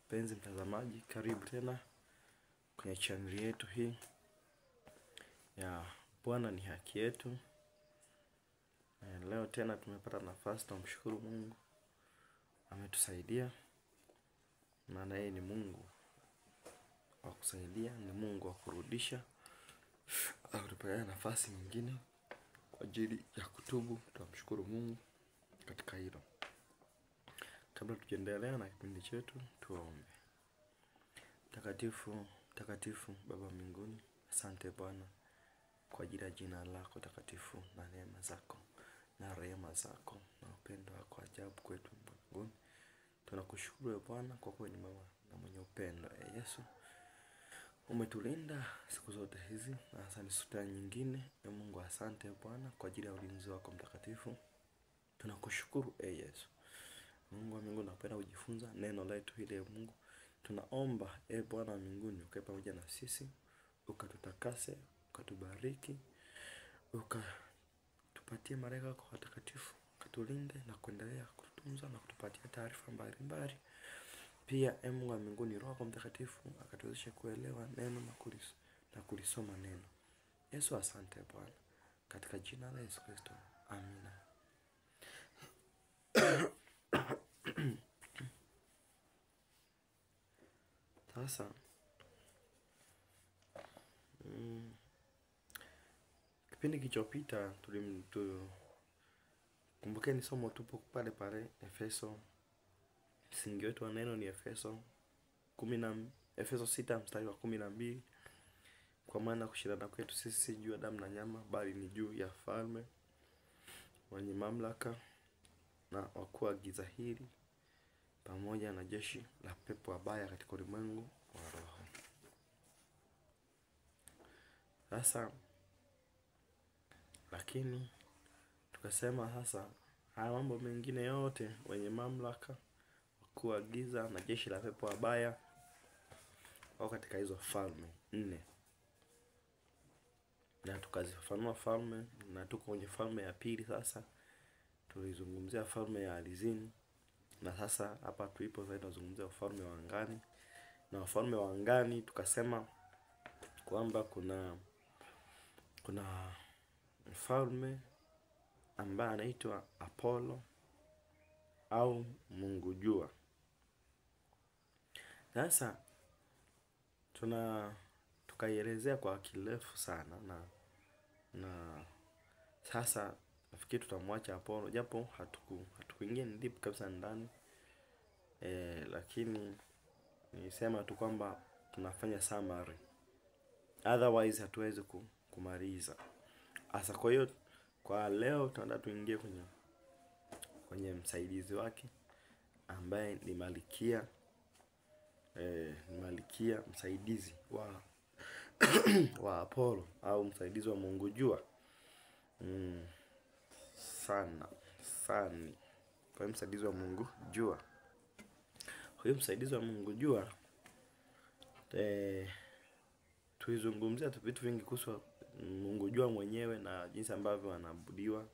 Mpenzi mtazamaji, karibu tena kwenye channel yetu hii ya Bwana ni haki yetu. Leo tena tumepata nafasi, tumshukuru Mungu. Ametusaidia. Maana yeye ni Mungu wa kusaidia, ni Mungu wa kurudisha. Akatupatia nafasi nyingine kwa ajili ya kutubu. Tumshukuru Mungu katika hilo. Kabla tujaendelea na kipindi chetu, tuombe. Mtakatifu Baba mbinguni, asante Bwana kwa ajili ya jina lako takatifu na neema zako na rehema zako na upendo wako ajabu kwetu mbinguni. Tunakushukuru Bwana kwa kuwa ni mwema na mwenye upendo. Yesu, umetulinda siku zote hizi na hasa ni siku nyingine. Mungu asante Bwana kwa ajili ya ulinzi wako mtakatifu. Tunakushukuru Yesu. Mungu wa mbinguni, napenda kujifunza neno letu hili Mungu. Tunaomba Bwana wa mbinguni ukae pamoja na sisi, ukatutakase, ukatubariki, ukatupatie malaika wako watakatifu, ukatulinde na kuendelea kututunza na kutupatia taarifa mbalimbali. Pia Mungu wa mbinguni, Roho Mtakatifu akatuwezeshe kuelewa neno na kulisoma neno. Yesu asante Bwana, katika jina la Yesu Kristo. Amina. Sasa kipindi kilichopita kumbukeni somo tupo pale Efeso. Msingi wetu wa neno ni Efeso 6 mstari wa 12. Kwa maana kushindana kwetu sisi si juu ya damu na nyama, bali ni juu ya falme, wenye mamlaka na wakuu wa giza hili, pamoja na jeshi la pepo wabaya katika ulimwengu wa roho. Sasa lakini tukasema sasa haya mambo mengine yote, wenye mamlaka, wakuu wa giza na jeshi la pepo wabaya, wao katika hizo falme 4. Na tukazifafanua falme, na tuko kwenye falme ya pili sasa. Tulizungumzia falme ya alizini, na sasa hapa tulipo sasa tunazungumzia ufalme wa angani. Na ufalme wa angani tukasema kwamba kuna mfalme ambaye anaitwa Apollo au Mungu jua. Sasa tukaielezea kwa kirefu sana na sasa nafikiri tutamwacha Apollo, japo hatukuingia deep kabisa ndani. Lakini nisema tu kwamba tunafanya summary, otherwise hatuwezi kumaliza. Asa kwa hiyo kwa leo tunataka tuingie kwenye msaidizi wake ambaye ni Malkia, msaidizi wa Apollo au msaidizi wa Mungu jua. Kwa msaidizi wa Mungu jua. Huyo msaidizi wa Mungu jua, tuizungumzia vitu vingi kuhusu Mungu jua mwenyewe na jinsi ambavyo anaabudiwa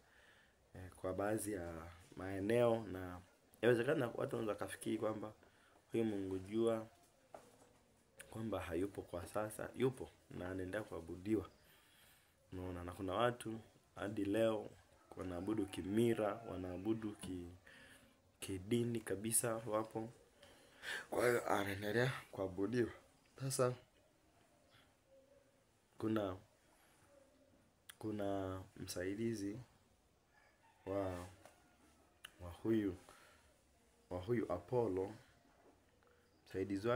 kwa baadhi ya maeneo. Na inawezekana watu wanaweza kafikiri kwamba huyo Mungu jua kwamba hayupo kwa sasa. Yupo na anaendelea kuabudiwa. Unaona, na kuna watu hadi leo wanaabudu kimira, wanaabudu kidini kabisa wapo. Kwa hiyo anaendelea kuabudiwa. Sasa kuna msaidizi wa huyu Apollo. Msaidizi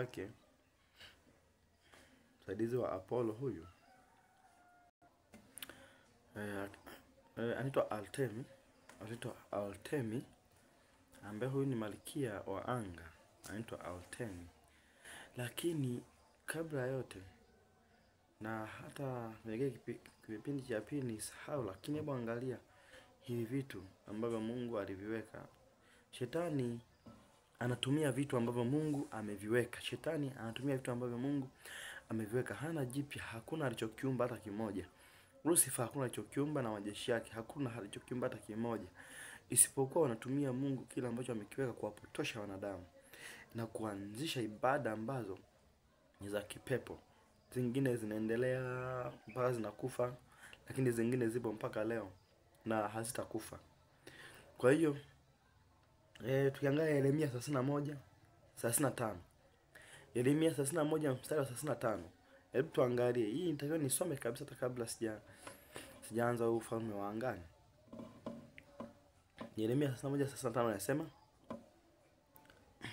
wa Apollo huyu anaitwa Artemi, ambaye huyu ni malkia wa anga, anaitwa Artemi. Lakini kabla yote, na hata kipindi cha pili sahau, lakini hebu angalia hivi vitu ambavyo Mungu aliviweka. Shetani anatumia vitu ambavyo Mungu ameviweka. Shetani anatumia vitu ambavyo Mungu ameviweka. Hana jipya, hakuna alichokiumba hata kimoja. Lucifer hakuna alichokiumba, na majeshi yake hakuna alichokiumba hata kimoja. Isipokuwa wanatumia Mungu kile ambacho amekiweka kuwapotosha wanadamu. na kuanzisha ibada ambazo ni za kipepo. Zingine zinaendelea mpaka zinakufa, lakini zingine zipo mpaka leo na hazitakufa. Kwa hiyo tukiangalia Yeremia 31:35. Yeremia 31 mstari wa 35. Hebu tuangalie. Hii nitakiwa nisome kabisa hata kabla sijaanza huu ufalme wa angani. Yeremia 31:35 anasema,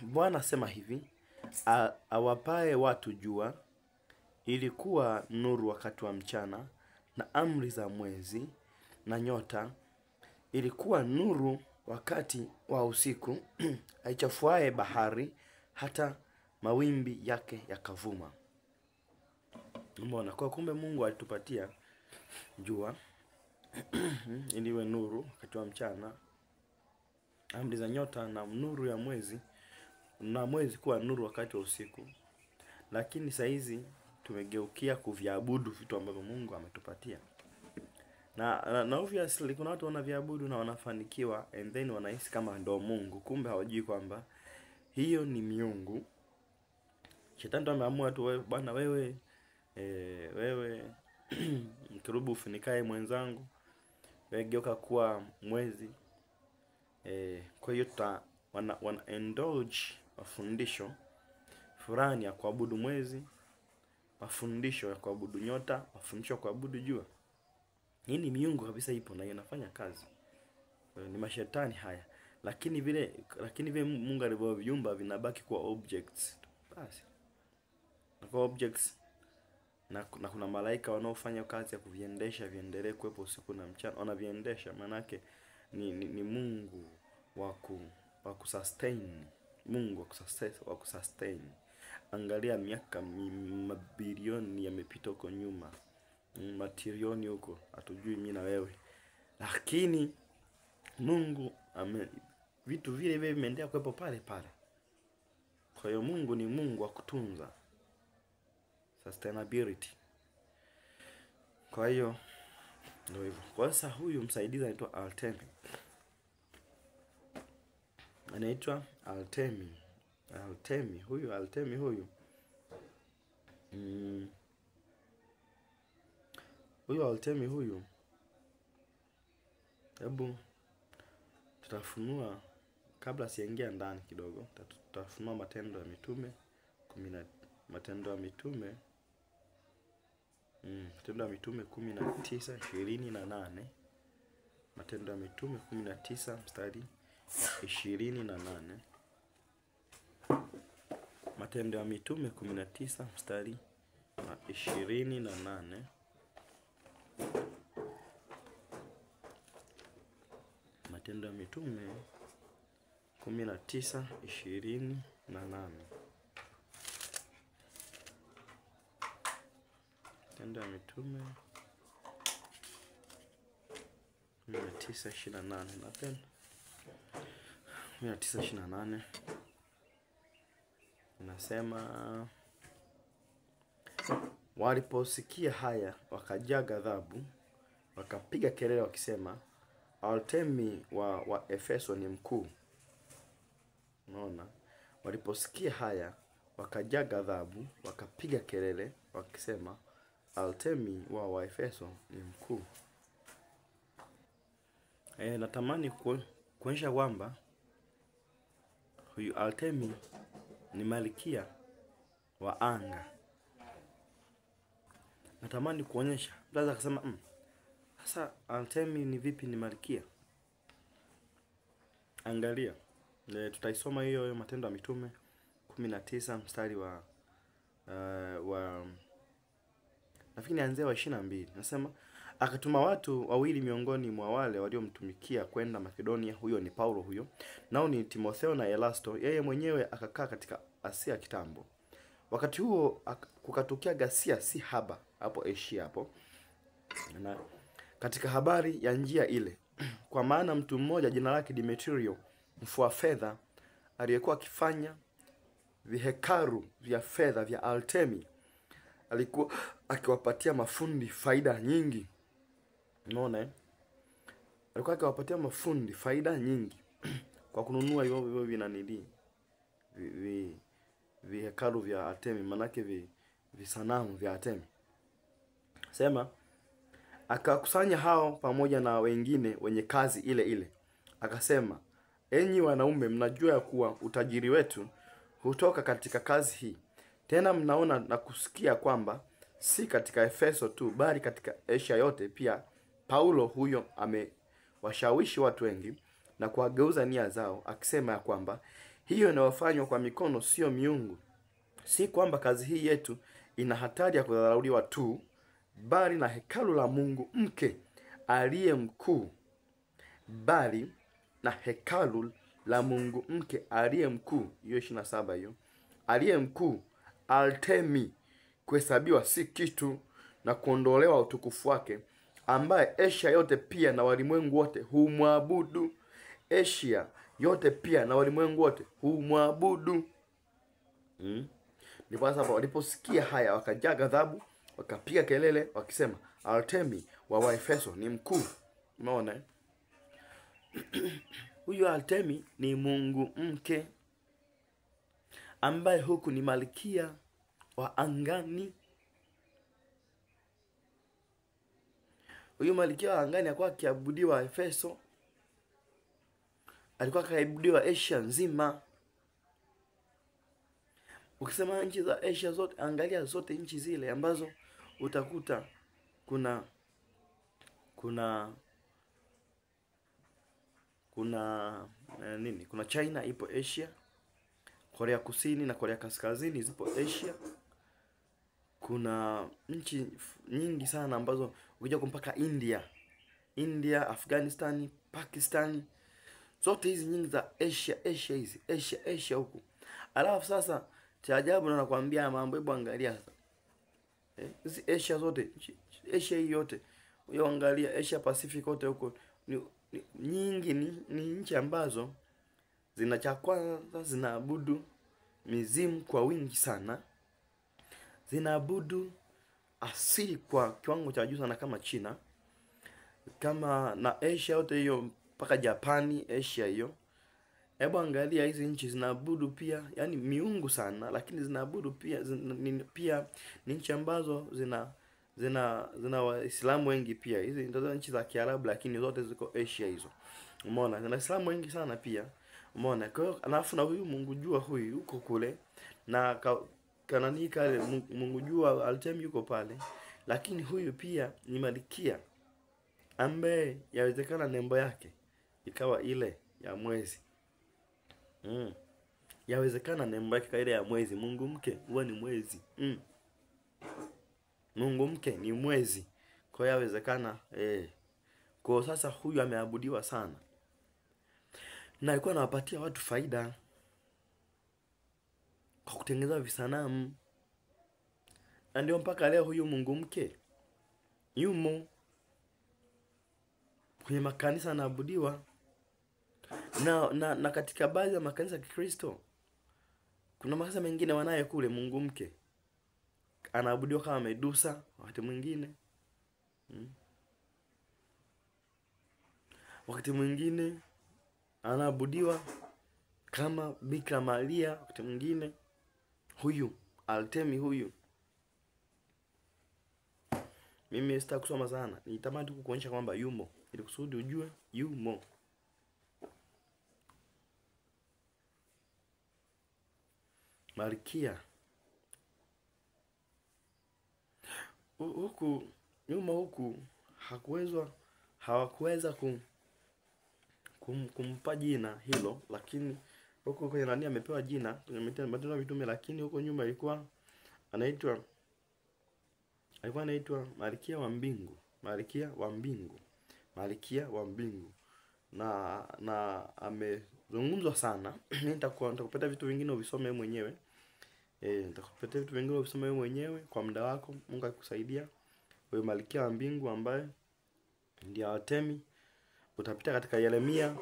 Bwana asema hivi, awapae watu jua ili kuwa nuru wakati wa mchana, na amri za mwezi na nyota ili kuwa nuru wakati wa usiku, aichafuae bahari hata mawimbi yake yakavuma. Umeona, kwa kumbe Mungu alitupatia jua ili iwe nuru wakati wa mchana, amri za nyota na nuru ya mwezi, na mwezi kuwa nuru wakati wa usiku. Lakini saa hizi tumegeukia kuviabudu vitu ambavyo Mungu ametupatia. Na obviously kuna watu wanaviabudu na wanafanikiwa, and then wanahisi kama ndio Mungu. Kumbe hawajui kwamba hiyo ni miungu. Shetani ameamua tu, bwana wewe mkerubi ufinikae mwenzangu, wewe geuka kuwa mwezi. Kwa hiyo wana indulge mafundisho fulani ya kuabudu mwezi, mafundisho ya kuabudu nyota, mafundisho ya kuabudu jua. Hii ni miungu kabisa ipo na inafanya kazi. Ni mashetani haya. Lakini vile Mungu alivyoviumba vinabaki kwa objects. Basi. Kwa objects na kuna malaika wanaofanya kazi ya kuviendesha viendelee kuwepo usiku na mchana. Wanaviendesha, manake ni Mungu wa kusustain. Mungu wa kusustain. Angalia miaka mabilioni yamepita huko nyuma. Matrilioni huko, hatujui mimi na wewe. Lakini Mungu vitu vile vimeendelea kuwepo pale pale. Kwa hiyo Mungu ni Mungu wa kutunza, sustainability. Kwa hiyo ndio hivyo. Kwa sasa huyu msaidizi anaitwa Artemi. Huyu Artemi huyu. Hebu tutafunua, kabla siingia ndani kidogo, tutafunua Matendo ya Mitume 19:28. Matendo ya Mitume 19 mstari wa 28. Matendo ya Mitume 19 mstari wa 28. Matendo ya Mitume 19:28. Matendo ya Mitume 19:28. Napenda 19:28 inasema, waliposikia haya wakajaa ghadhabu, wakapiga kelele wakisema, Artemi wa Efeso ni mkuu. Unaona, waliposikia haya wakajaa ghadhabu, wakapiga kelele wakisema, Artemi wa Efeso ni mkuu. Natamani kuonyesha kwamba huyu Artemi ni malkia wa anga. Natamani kuonyesha, lazima kusema sasa Artemi ni vipi ni malkia? Angalia. Tutaisoma hiyo Matendo ya Mitume 19 mstari wa nafikiri nianze wa 22. Nasema, akatuma watu wawili miongoni mwa wale waliomtumikia kwenda Makedonia. Huyo ni Paulo huyo. Nao ni Timotheo na Elasto. Yeye mwenyewe akakaa katika Asia kitambo. Wakati huo kukatokea ghasia si haba hapo Asia hapo. Na katika habari ya njia ile, kwa maana mtu mmoja jina lake Demetrio, mfua fedha, aliyekuwa akifanya vihekaru vya fedha vya Artemi, alikuwa akiwapatia mafundi faida nyingi. Unaona, alikuwa akiwapatia mafundi faida nyingi kwa kununua hivyo vinanili hekalu vya Artemi, manake visanamu vya Artemi. Sema akakusanya hao pamoja na wengine wenye kazi ile ile, akasema, enyi wanaume, mnajua ya kuwa utajiri wetu hutoka katika kazi hii. Tena mnaona na kusikia kwamba si katika Efeso tu, bali katika Asia yote pia Paulo huyo amewashawishi watu wengi na kuwageuza nia zao, akisema ya kwamba hiyo inayofanywa kwa mikono sio miungu. Si kwamba kazi hii yetu ina hatari ya kudharauliwa tu, bali na hekalu la Mungu mke aliye mkuu, bali na hekalu la Mungu mke aliye mkuu, hiyo 27 hiyo, aliye mkuu Artemi, kuhesabiwa si kitu na kuondolewa utukufu wake, ambaye Asia yote pia na walimwengu wote humwabudu. Asia yote pia na walimwengu wote humwabudu. Ndipo sasa waliposikia haya wakajaa ghadhabu, wakapiga kelele wakisema, Artemi wa Waefeso ni mkuu. Umeona? Huyu Artemi ni mungu mke ambaye huku ni malkia wa angani. Huyu malkia wa angani alikuwa akiabudiwa Efeso, alikuwa akiabudiwa Asia nzima. Ukisema nchi za Asia zote, angalia zote nchi zile ambazo utakuta kuna China ipo Asia, Korea Kusini na Korea Kaskazini zipo Asia. Kuna nchi nyingi sana ambazo ukija mpaka India, Afghanistan, Pakistan, zote hizi nyingi za Asia huku. Alafu sasa cha ajabu na nakwambia mambo, hebu angalia sasa. Hizi Asia zote, Asia hii yote, uangalia Asia Pacific yote huko nyingi ni nchi ambazo zina cha kwanza, zinaabudu mizimu kwa wingi sana. Zinaabudu asili kwa kiwango cha juu sana, kama China, kama na Asia yote hiyo mpaka Japani, Asia hiyo. Hebu angalia hizi nchi zinaabudu pia, yani miungu sana, lakini zinaabudu pia pia ni nchi ambazo zina Waislamu wengi pia. Hizi ndio nchi za Kiarabu, lakini zote ziko Asia hizo. Umeona? Zina Waislamu wengi sana pia. Umeona? Kwa hiyo alafu na huyu Mungu jua huyu yuko kule, na kanani kale Mungu jua Artemi yuko pale, lakini huyu pia ni malkia ambaye yawezekana nembo yake ikawa ile ya mwezi. Yawezekana nembo yake ile ya mwezi. Mungu mke huwa ni mwezi. Mungu mke ni mwezi. Kwa hiyo yawezekana kwa sasa huyu ameabudiwa sana, na alikuwa anawapatia watu faida kwa kutengeneza visanamu. Na ndio mpaka leo huyu Mungu mke yumo kwenye makanisa anaabudiwa. Na katika baadhi ya makanisa ya Kikristo kuna makanisa mengine wanaye kule Mungu mke anaabudiwa kama Medusa wakati mwingine. Wakati mwingine anaabudiwa kama Bikira Maria, wakati mwingine. Huyu Artemi huyu, mimi sitaki kusoma sana, nitamani tu kukuonyesha kwamba yumo, ili kusudi ujue yumo. Malkia huku nyuma huku hawakuweza kumpa jina hilo, lakini huko kwenye nani amepewa jina kwenye Matendo ya Mitume, lakini huko nyuma alikuwa anaitwa Malkia wa Mbingu, Malkia wa Mbingu. Na amezungumzwa sana. Nitakupata vitu vingine uvisome wewe mwenyewe. Nitakupatia vitu vingine uvisome wewe mwenyewe kwa muda wako. Mungu akikusaidia. Wewe Malkia wa Mbingu ambaye ndiye Artemi, utapita katika Yeremia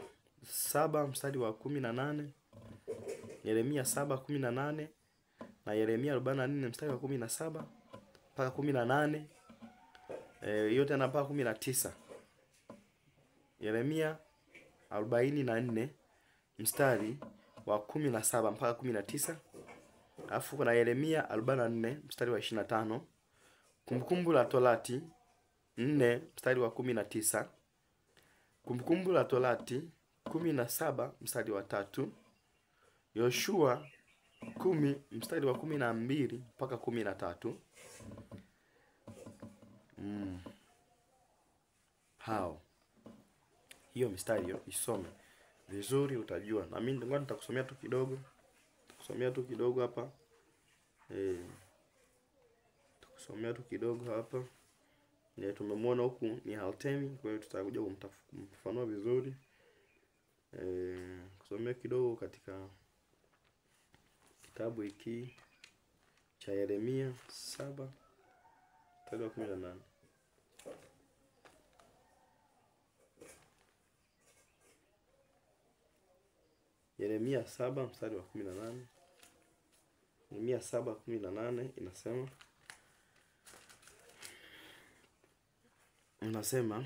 7 mstari wa 18. Yeremia 7:18 na Yeremia 44 mstari wa 17 mpaka 18. Yote na mpaka 19. Yeremia 44 mstari wa 17 mpaka 19. Alafu kuna Yeremia 44 mstari wa 25. Kumbukumbu la Torati 4 mstari wa 19. Kumbukumbu la Torati 17 mstari wa 3. Yoshua 10 mstari wa 12 mpaka 13. Hiyo mstari hiyo isome vizuri utajua. Na mimi ngoja nitakusomea tu kidogo. Nitakusomea tu kidogo hapa. Nitakusomea tu kidogo hapa. Tumemwona huku ni Altemi, kwa hiyo tutakuja kumfafanua vizuri. Kusomea kidogo katika kitabu hiki cha Yeremia 7 mstari wa 18. Yeremia 7 mstari wa 18. Yeremia 7:18 inasema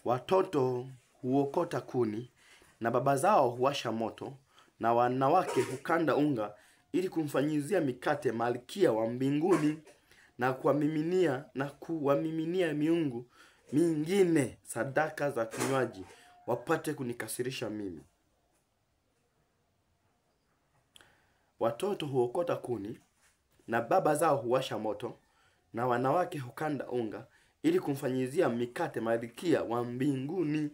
watoto huokota kuni na baba zao huwasha moto na wanawake hukanda unga ili kumfanyizia mikate malkia wa mbinguni na kuwamiminia miungu mingine sadaka za kinywaji wapate kunikasirisha mimi. Watoto huokota kuni na baba zao huwasha moto na wanawake hukanda unga ili kumfanyizia mikate malkia wa mbinguni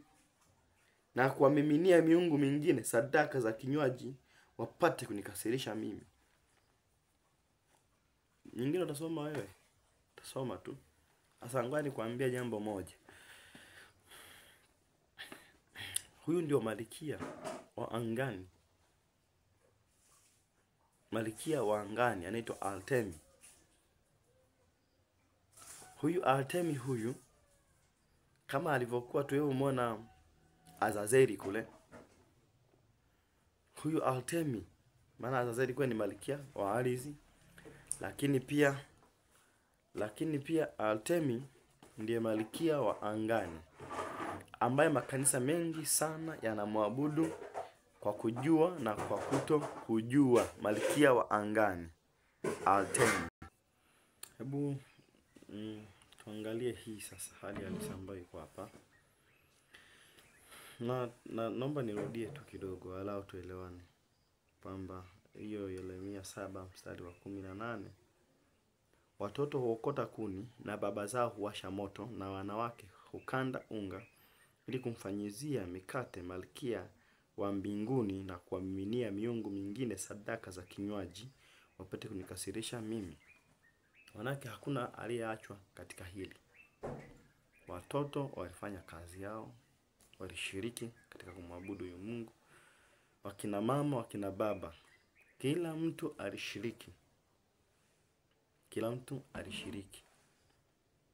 na kuwamiminia miungu mingine sadaka za kinywaji wapate kunikasirisha mimi. Nyingine utasoma wewe? Utasoma tu. Sasa ngoja nikwambie jambo moja. Huyu ndio malkia wa angani. Malkia wa angani anaitwa Altemi. Huyu Altemi huyu kama alivyokuwa tulivyomwona Azazeli kule. Huyu Altemi, maana Azazeli kwa ni malkia wa ardhi, lakini pia Altemi ndiye malkia wa angani ambaye makanisa mengi sana yanamwabudu kwa kujua na kwa kuto kujua. Malkia wa angani Altemi. Hebu tuangalie hii sasa hali halisi ambayo iko hapa. Na naomba nirudie tu kidogo alao tuelewane kwamba hiyo Yeremia 7 mstari wa 18, watoto huokota kuni na baba zao huwasha moto na wanawake hukanda unga ili kumfanyizia mikate malkia wa mbinguni na kuwamiminia miungu mingine sadaka za kinywaji wapate kunikasirisha mimi. Manake hakuna aliyeachwa katika hili. Watoto walifanya kazi yao, walishiriki katika kumwabudu huyu Mungu. Wakina mama, wakina baba, kila mtu alishiriki. Kila mtu alishiriki.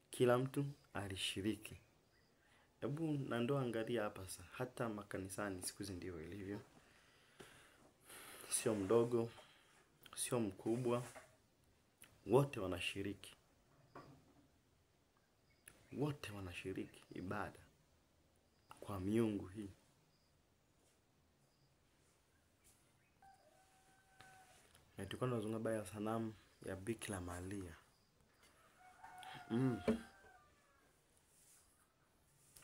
Kila mtu alishiriki. Hebu na ndo angalia hapa sasa, hata makanisani siku hizi ndio ilivyo. Sio mdogo, sio mkubwa, wote wanashiriki. Wote wanashiriki ibada kwa miungu hii. Na tulikuwa tunazungumza baya ya sanamu ya Bikira Maria.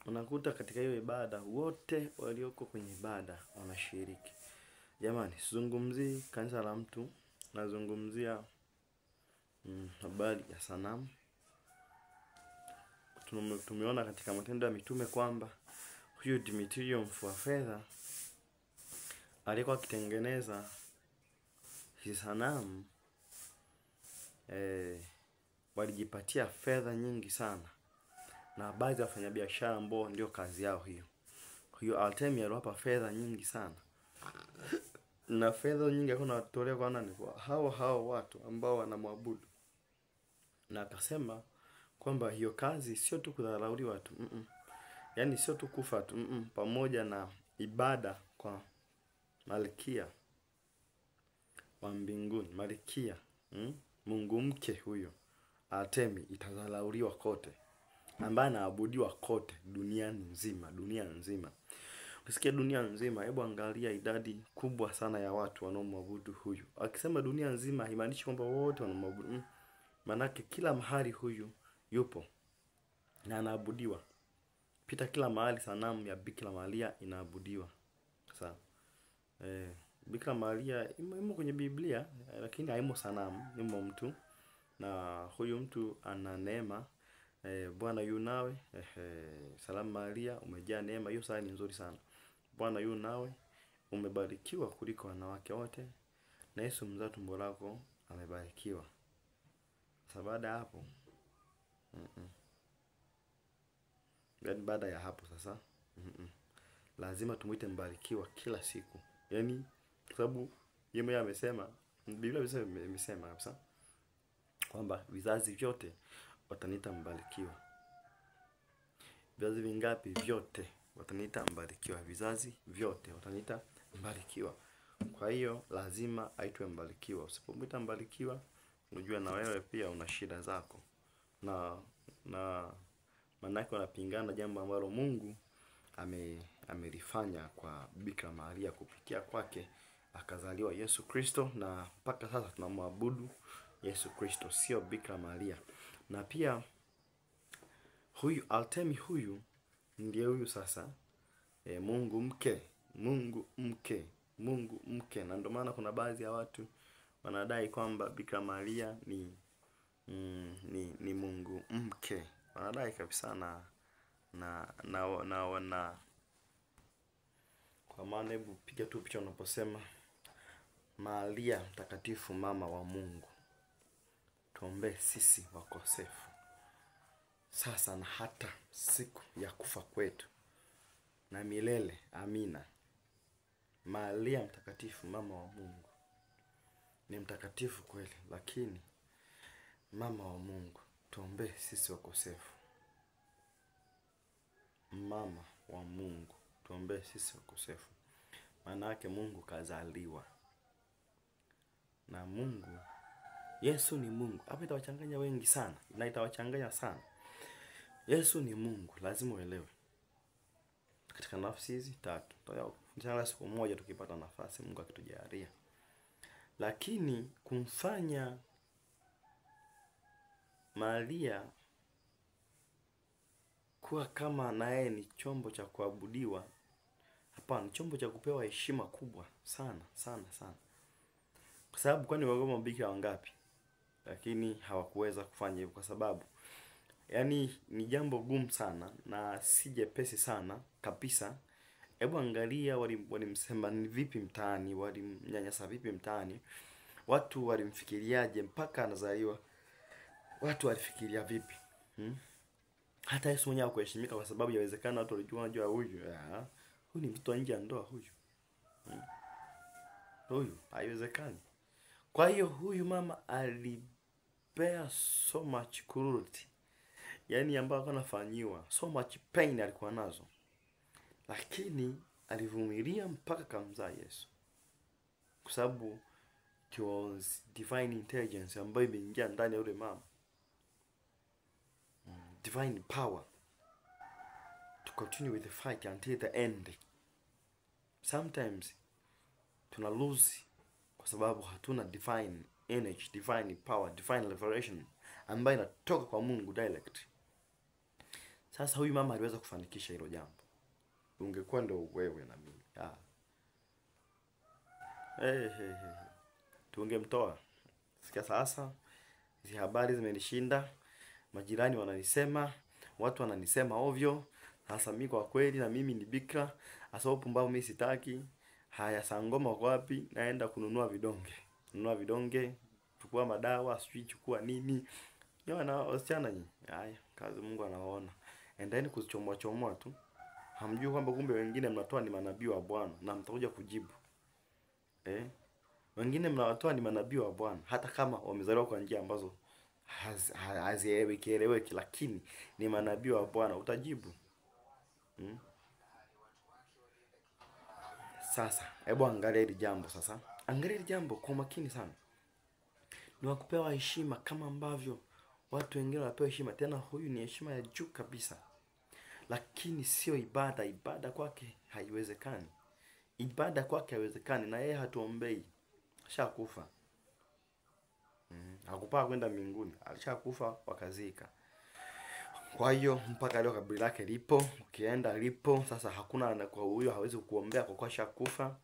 Unakuta katika hiyo ibada wote walioko kwenye ibada wanashiriki. Jamani, sizungumzii kanisa la mtu, nazungumzia habari ya sanamu. Tumeona katika Matendo ya Mitume kwamba huyu Demetrius mfua fedha alikuwa akitengeneza hizi sanamu, walijipatia fedha nyingi sana. Na baadhi ya wafanyabiashara ambao ndio kazi yao hiyo. Huyo Altemi aliwapa fedha nyingi sana. Na fedha nyingi akona watolea kwa nani? Kwa hao watu ambao wanamwabudu. Na akasema kwamba hiyo kazi sio tu kudharauliwa tu. Yaani sio tu kufa tu. Pamoja na ibada kwa malkia wa mbinguni, malkia, Mungu mke huyo Altemi itadharauliwa kote, ambaye anaabudiwa kote dunia nzima. Ukisikia dunia nzima, hebu angalia idadi kubwa sana ya watu wanaomwabudu huyu. Akisema dunia nzima haimaanishi kwamba wote wanamwabudu. Manake kila mahali huyu yupo na anaabudiwa. Pita kila mahali sanamu ya Bikira Maria inaabudiwa. Sawa. Bikira Maria imo kwenye Biblia, lakini haimo sanamu, imo mtu, na huyu mtu ana neema. Bwana yu nawe, salamu Maria, umejaa neema. Hiyo sala ni nzuri sana. Bwana yu nawe, umebarikiwa kuliko wanawake wote, na Yesu mzao tumbo lako amebarikiwa. Sasa baada ya hapo, baada ya hapo sasa, lazima tumuite mbarikiwa kila siku. Yaani kwa sababu yeye mwenyewe amesema, Biblia imesema kabisa kwamba vizazi vyote wataniita mbarikiwa. Vizazi vingapi? Vyote wataniita mbarikiwa. Vizazi vyote wataniita mbarikiwa. Kwa hiyo lazima aitwe mbarikiwa. Usipomwita mbarikiwa, unajua na wewe pia una shida zako. Na manake wanapingana jambo ambalo Mungu amelifanya kwa Bikira Maria. Kupitia kwake akazaliwa Yesu Kristo, na mpaka sasa tunamwabudu Yesu Kristo, sio Bikira Maria. Na pia huyu Artemi huyu ndiye huyu sasa Mungu mke. Na ndio maana kuna baadhi ya watu wanadai kwamba Bikira Maria ni Mungu mke. Wanadai kabisa na kwa maana, hebu piga tu picha unaposema Maria mtakatifu, mama wa Mungu, tuombee sisi wakosefu sasa na hata siku ya kufa kwetu na milele. Amina. Maria mtakatifu, mama wa Mungu, ni mtakatifu kweli, lakini mama wa Mungu, tuombee sisi wakosefu. Mama wa Mungu, tuombee sisi wakosefu. Maana yake Mungu kazaliwa. Na Mungu, Yesu ni Mungu. Hapa itawachanganya wengi sana, na itawachanganya sana. Yesu ni Mungu, lazima uelewe. Katika nafsi hizi tatu, tutafundishana siku moja tukipata nafasi, Mungu akitujalia. Lakini kumfanya Maria kuwa kama naye ni chombo cha kuabudiwa, hapana, chombo cha kupewa heshima kubwa sana sana sana. Kwa sababu kwani wagoma Bikira wangapi? Lakini hawakuweza kufanya hivyo kwa sababu yani ni jambo gumu sana na si jepesi sana kabisa. Hebu angalia walimsema ni vipi mtaani, walimnyanyasa vipi mtaani. Watu walimfikiriaje mpaka anazaliwa? Watu walifikiria vipi? Hata Yesu mwenyewe hakuheshimika kwa sababu yawezekana watu walijua huyu ni mtoto nje ya ndoa huyu. Huyu haiwezekani. Kwa hiyo huyu mama alipea so much cruelty. Yaani ambayo anafanyiwa, so much pain alikuwa nazo. Lakini alivumilia mpaka kamzaa Yesu. Kwa sababu it was divine intelligence ambayo imeingia ndani ya yule mama. Divine power to continue with the fight until the end. Sometimes tuna lose kwa sababu hatuna divine energy, divine power, divine revelation ambayo inatoka kwa Mungu direct. Sasa huyu mama aliweza kufanikisha hilo jambo. Ungekuwa ndio wewe na mimi. Tungemtoa. Sikia sasa, hizi habari zimenishinda. Majirani wananisema, watu wananisema ovyo. Sasa mimi kwa kweli na mimi ni bikira, hasa upumbavu mimi sitaki. Haya, sangoma wako wapi? Naenda kununua vidonge. Nunua vidonge, chukua madawa, sijui chukua nini. Na wasichana nyinyi. Haya, kazi Mungu anaona. Endeni kuzichomoa tu. Hamjui kwamba kumbe wengine mnatoa ni manabii wa Bwana na mtakuja kujibu. Wengine mnawatoa ni manabii wa Bwana hata kama wamezaliwa kwa njia ambazo hazieleweki, lakini ni manabii wa Bwana, utajibu. Sasa hebu angalia hili jambo sasa. Angalia hili jambo kwa makini sana. Ni wakupewa heshima kama ambavyo watu wengine wanapewa heshima, tena huyu ni heshima ya juu kabisa. lakini sio ibada. Ibada kwake haiwezekani. Ibada kwake haiwezekani, na yeye hatuombei. Ashakufa. Hakupaa kwenda mbinguni, alishakufa wakazika. Kwa hiyo mpaka leo kaburi lake lipo, ukienda lipo. Sasa hakuna, kwa huyo hawezi kuombea kwa kuwa ashakufa.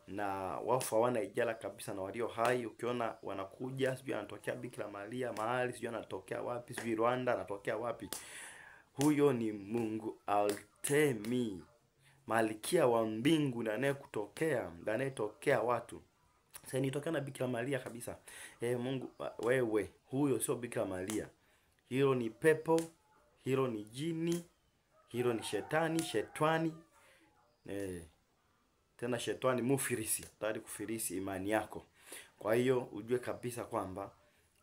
Na wafu hawana ijara kabisa na walio hai. Ukiona wanakuja, sijui anatokea Bikira Maria mahali, sijui anatokea wapi, sijui Rwanda anatokea wapi. Huyo ni Mungu Artemi, Malkia wa mbingu, na anayekutokea, anayetokea watu. Sasa nitokana na Bikira Maria kabisa. Mungu wewe, huyo sio Bikira Maria. Hilo ni pepo, hilo ni jini, hilo ni shetani. Tena shetani mufirisi, tayari kufirisi imani yako. Kwa hiyo ujue kabisa kwamba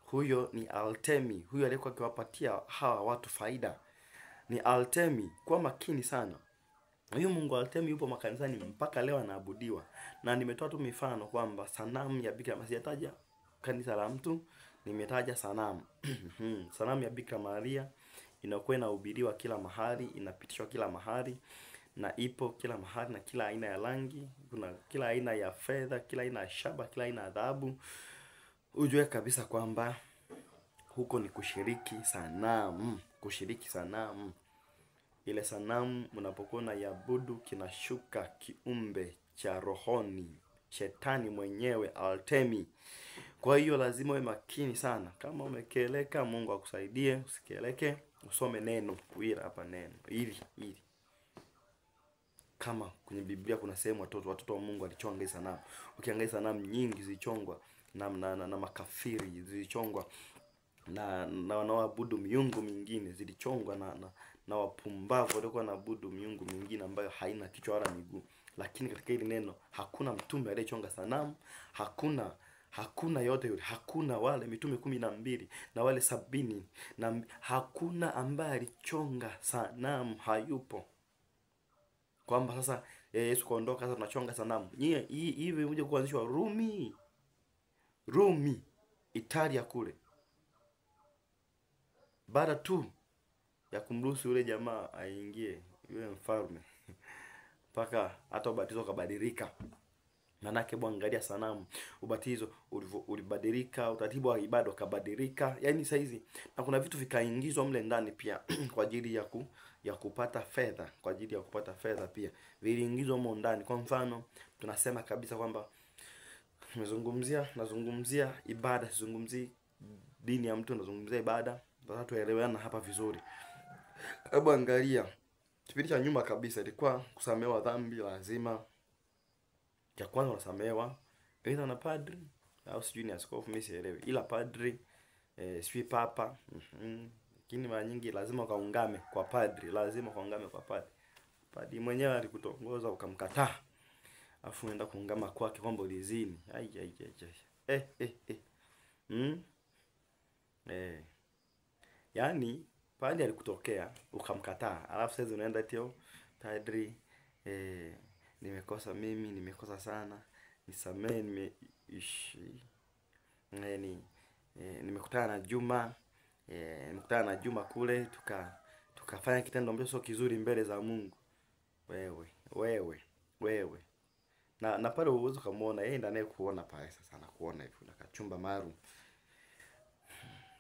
huyo ni Artemi, huyo aliyekuwa akiwapatia hawa watu faida. Ni Artemi, kwa makini sana. Huyo Mungu Artemi yupo makanisani mpaka leo anaabudiwa. Na nimetoa tu mifano kwamba sanamu ya Bikira Maria, sijataja kanisa la mtu, nimetaja sanamu. Sanamu ya Bikira Maria inakuwa inahubiriwa kila mahali, inapitishwa kila mahali, na ipo kila mahali, na kila aina ya rangi, kuna kila aina ya fedha, kila aina ya shaba, kila aina ya dhahabu. Ujue kabisa kwamba huko ni kushiriki sanamu, kushiriki sanamu. Ile sanamu mnapokuwa mnaiabudu, kinashuka kiumbe cha rohoni, shetani mwenyewe Artemi. Kwa hiyo lazima uwe makini sana. Kama umekeleka, Mungu akusaidie. Usikeleke, usome neno kuira hapa neno ili kama kwenye Biblia kuna sehemu watoto wa Mungu walichonga hizo sanamu. Ukiangalia sanamu nyingi zilichongwa na makafiri, zilichongwa na wanaoabudu miungu mingine, zilichongwa na wapumbavu walikuwa wanaabudu miungu mingine ambayo haina kichwa wala miguu. Lakini katika hili neno hakuna mtume aliyechonga sanamu, hakuna yote yule, hakuna wale mitume 12 na wale 70 na hakuna ambaye alichonga sanamu, hayupo. Kwamba sasa Yesu kaondoka, sasa tunachonga sanamu. Hivi uje kuanzishwa Rumi, Italia kule. Baada tu ya kumruhusu yule jamaa aingie, yule mfalme, mpaka hata ubatizo ukabadilika. Manake bwana, angalia sanamu, ubatizo ulibadilika, utaratibu wa ibada ukabadilika. Yaani saizi na kuna vitu vikaingizwa mle ndani pia kwa ajili ya kupata fedha, kwa ajili ya kupata fedha pia viliingizwa mle ndani. Kwa mfano, tunasema kabisa kwamba nazungumzia ibada, sizungumzii dini ya mtu, nazungumzia ibada. Sasa tuelewana hapa vizuri. Hebu angalia kipindi cha nyuma kabisa, ilikuwa kusamehewa dhambi lazima. Ya kwanza unasamehewa aidha na padri au sijui ni askofu, mimi sielewi, ila padri sijui papa. Lakini mara nyingi lazima kaungame kwa padri, lazima kaungame kwa padri. Padri mwenyewe alikutongoza ukamkataa, afu unaenda kuungama kwake kwamba ulizini. Yaani padri alikutokea ukamkataa, alafu sasa unaenda tio padri, nimekosa mimi, nimekosa sana, nisamehe, nimekutana na Juma kule, tukafanya kitendo ambacho sio kizuri mbele za Mungu. Wewe na pale uwezo kumuona yeye ndiye anayekuona pale, sasa anakuona hivi na kachumba maalum.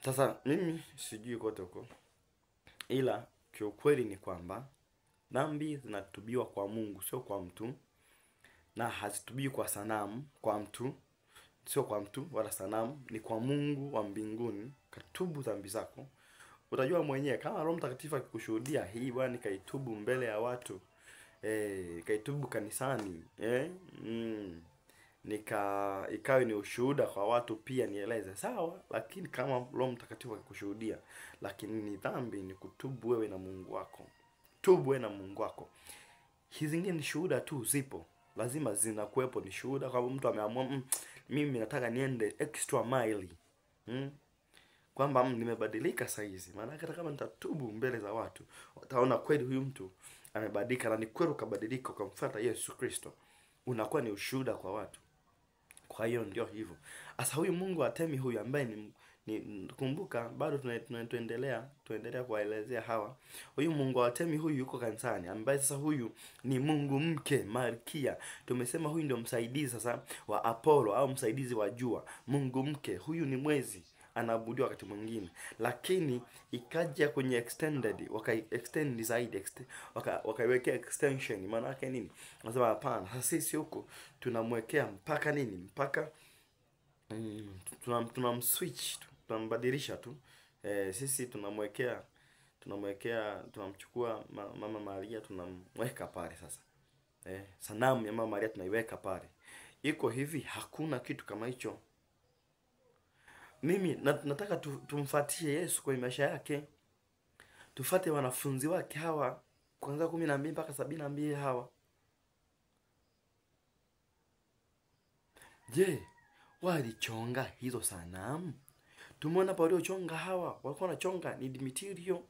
Sasa mimi sijui kote huko, ila kiukweli ni kwamba dhambi zinatubiwa kwa Mungu, sio kwa mtu. Na hazitubiwi kwa sanamu, kwa mtu, sio kwa mtu wala sanamu, ni kwa Mungu wa mbinguni. Katubu dhambi zako, utajua mwenyewe. Kama Roho Mtakatifu akikushuhudia hii bwana, nikaitubu mbele ya watu, nikaitubu kanisani, ikawe ni ushuhuda kwa watu pia, nieleze sawa. Lakini kama Roho Mtakatifu akikushuhudia, lakini ni dhambi, ni kutubu wewe na Mungu wako. Tubu wewe na Mungu wako. Hizi zingine ni shuhuda tu, zipo, lazima zinakuwepo, ni shuhuda. Kama mtu ameamua mimi nataka niende extra mile, kwamba nimebadilika saizi, maana hata kama nitatubu mbele za watu wataona kweli huyu mtu amebadilika, na ni kweli ukabadilika ukamfuata Yesu Kristo, unakuwa ni ushuhuda kwa watu. Kwa hiyo ndio hivyo. Sasa huyu Mungu Artemi huyu ambaye kumbuka bado tuendelea kuwaelezea hawa. Huyu Mungu wa Artemi huyu yuko kanisani, ambaye sasa huyu ni Mungu mke Malkia. Tumesema huyu ndio msaidizi sasa wa Apollo au msaidizi wa jua. Mungu mke huyu ni mwezi, anaabudiwa wakati mwingine, lakini ikaja kwenye extended, extend zaidi, wakaiwekea extension. Maana yake nini? Nasema hapana, sasa sisi huko tunamwekea mpaka nini, mpaka tunamswitch, tunambadilisha tu. Sisi tunamchukua Mama Maria, tunamweka pale sasa. Sanamu ya Mama Maria tunaiweka pale. Iko hivi, hakuna kitu kama hicho. Mimi nataka tumfuatie Yesu kwenye maisha yake. Tufuate wanafunzi wake hawa kuanzia 12 mpaka 72 hawa. Je, walichonga hizo sanamu? Tumeona pa waliochonga hawa, walikuwa wanachonga ni Dimitrio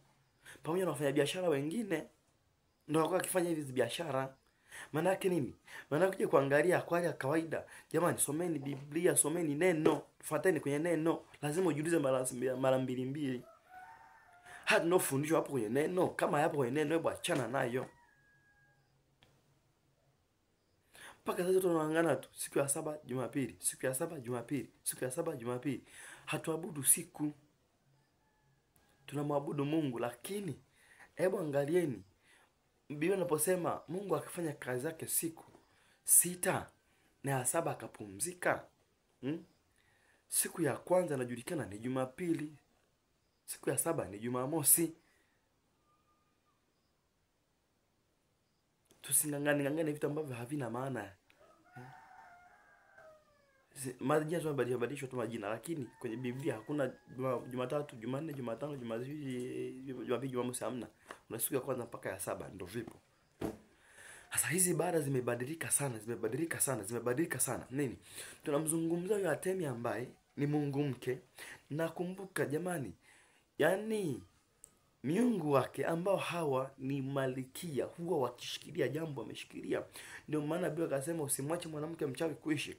pamoja na wafanya biashara wengine, ndio walikuwa wakifanya hizi biashara. Maana yake nini? Maana yake kuangalia kwa ya kawaida. Jamani, someni Biblia, someni neno, fuateni kwenye neno. Lazima ujiulize mara mbili. Hata unafundishwa hapo kwenye neno, kama hapo kwenye neno, hebu achana nayo. Mpaka sasa tunaangana tu, siku ya 7 Jumapili, siku ya 7 Jumapili, siku ya 7 Jumapili. Hatuabudu siku. Tunamwabudu Mungu, lakini hebu angalieni Biblia inaposema Mungu akifanya kazi yake siku 6 na ya 7 akapumzika. Siku ya kwanza inajulikana ni Jumapili, siku ya 7 ni Jumamosi. Tusingangane vitu ambavyo havina maana. Majina tunabadilishwa tu majina, lakini kwenye Biblia hakuna Jumatatu, Jumanne, Jumatano, Jumapili, Jumamosi, hamna. Una siku ya kwanza mpaka ya 7 ndio vipo. Sasa hizi ibada zimebadilika sana. Nini? Tunamzungumzia huyo Artemi ambaye ni Mungu mke. Nakumbuka jamani, yani miungu wake ambao hawa ni Malkia huwa wakishikilia jambo wameshikilia. Ndio maana Biblia akasema usimwache mwanamke mchawi kuishi.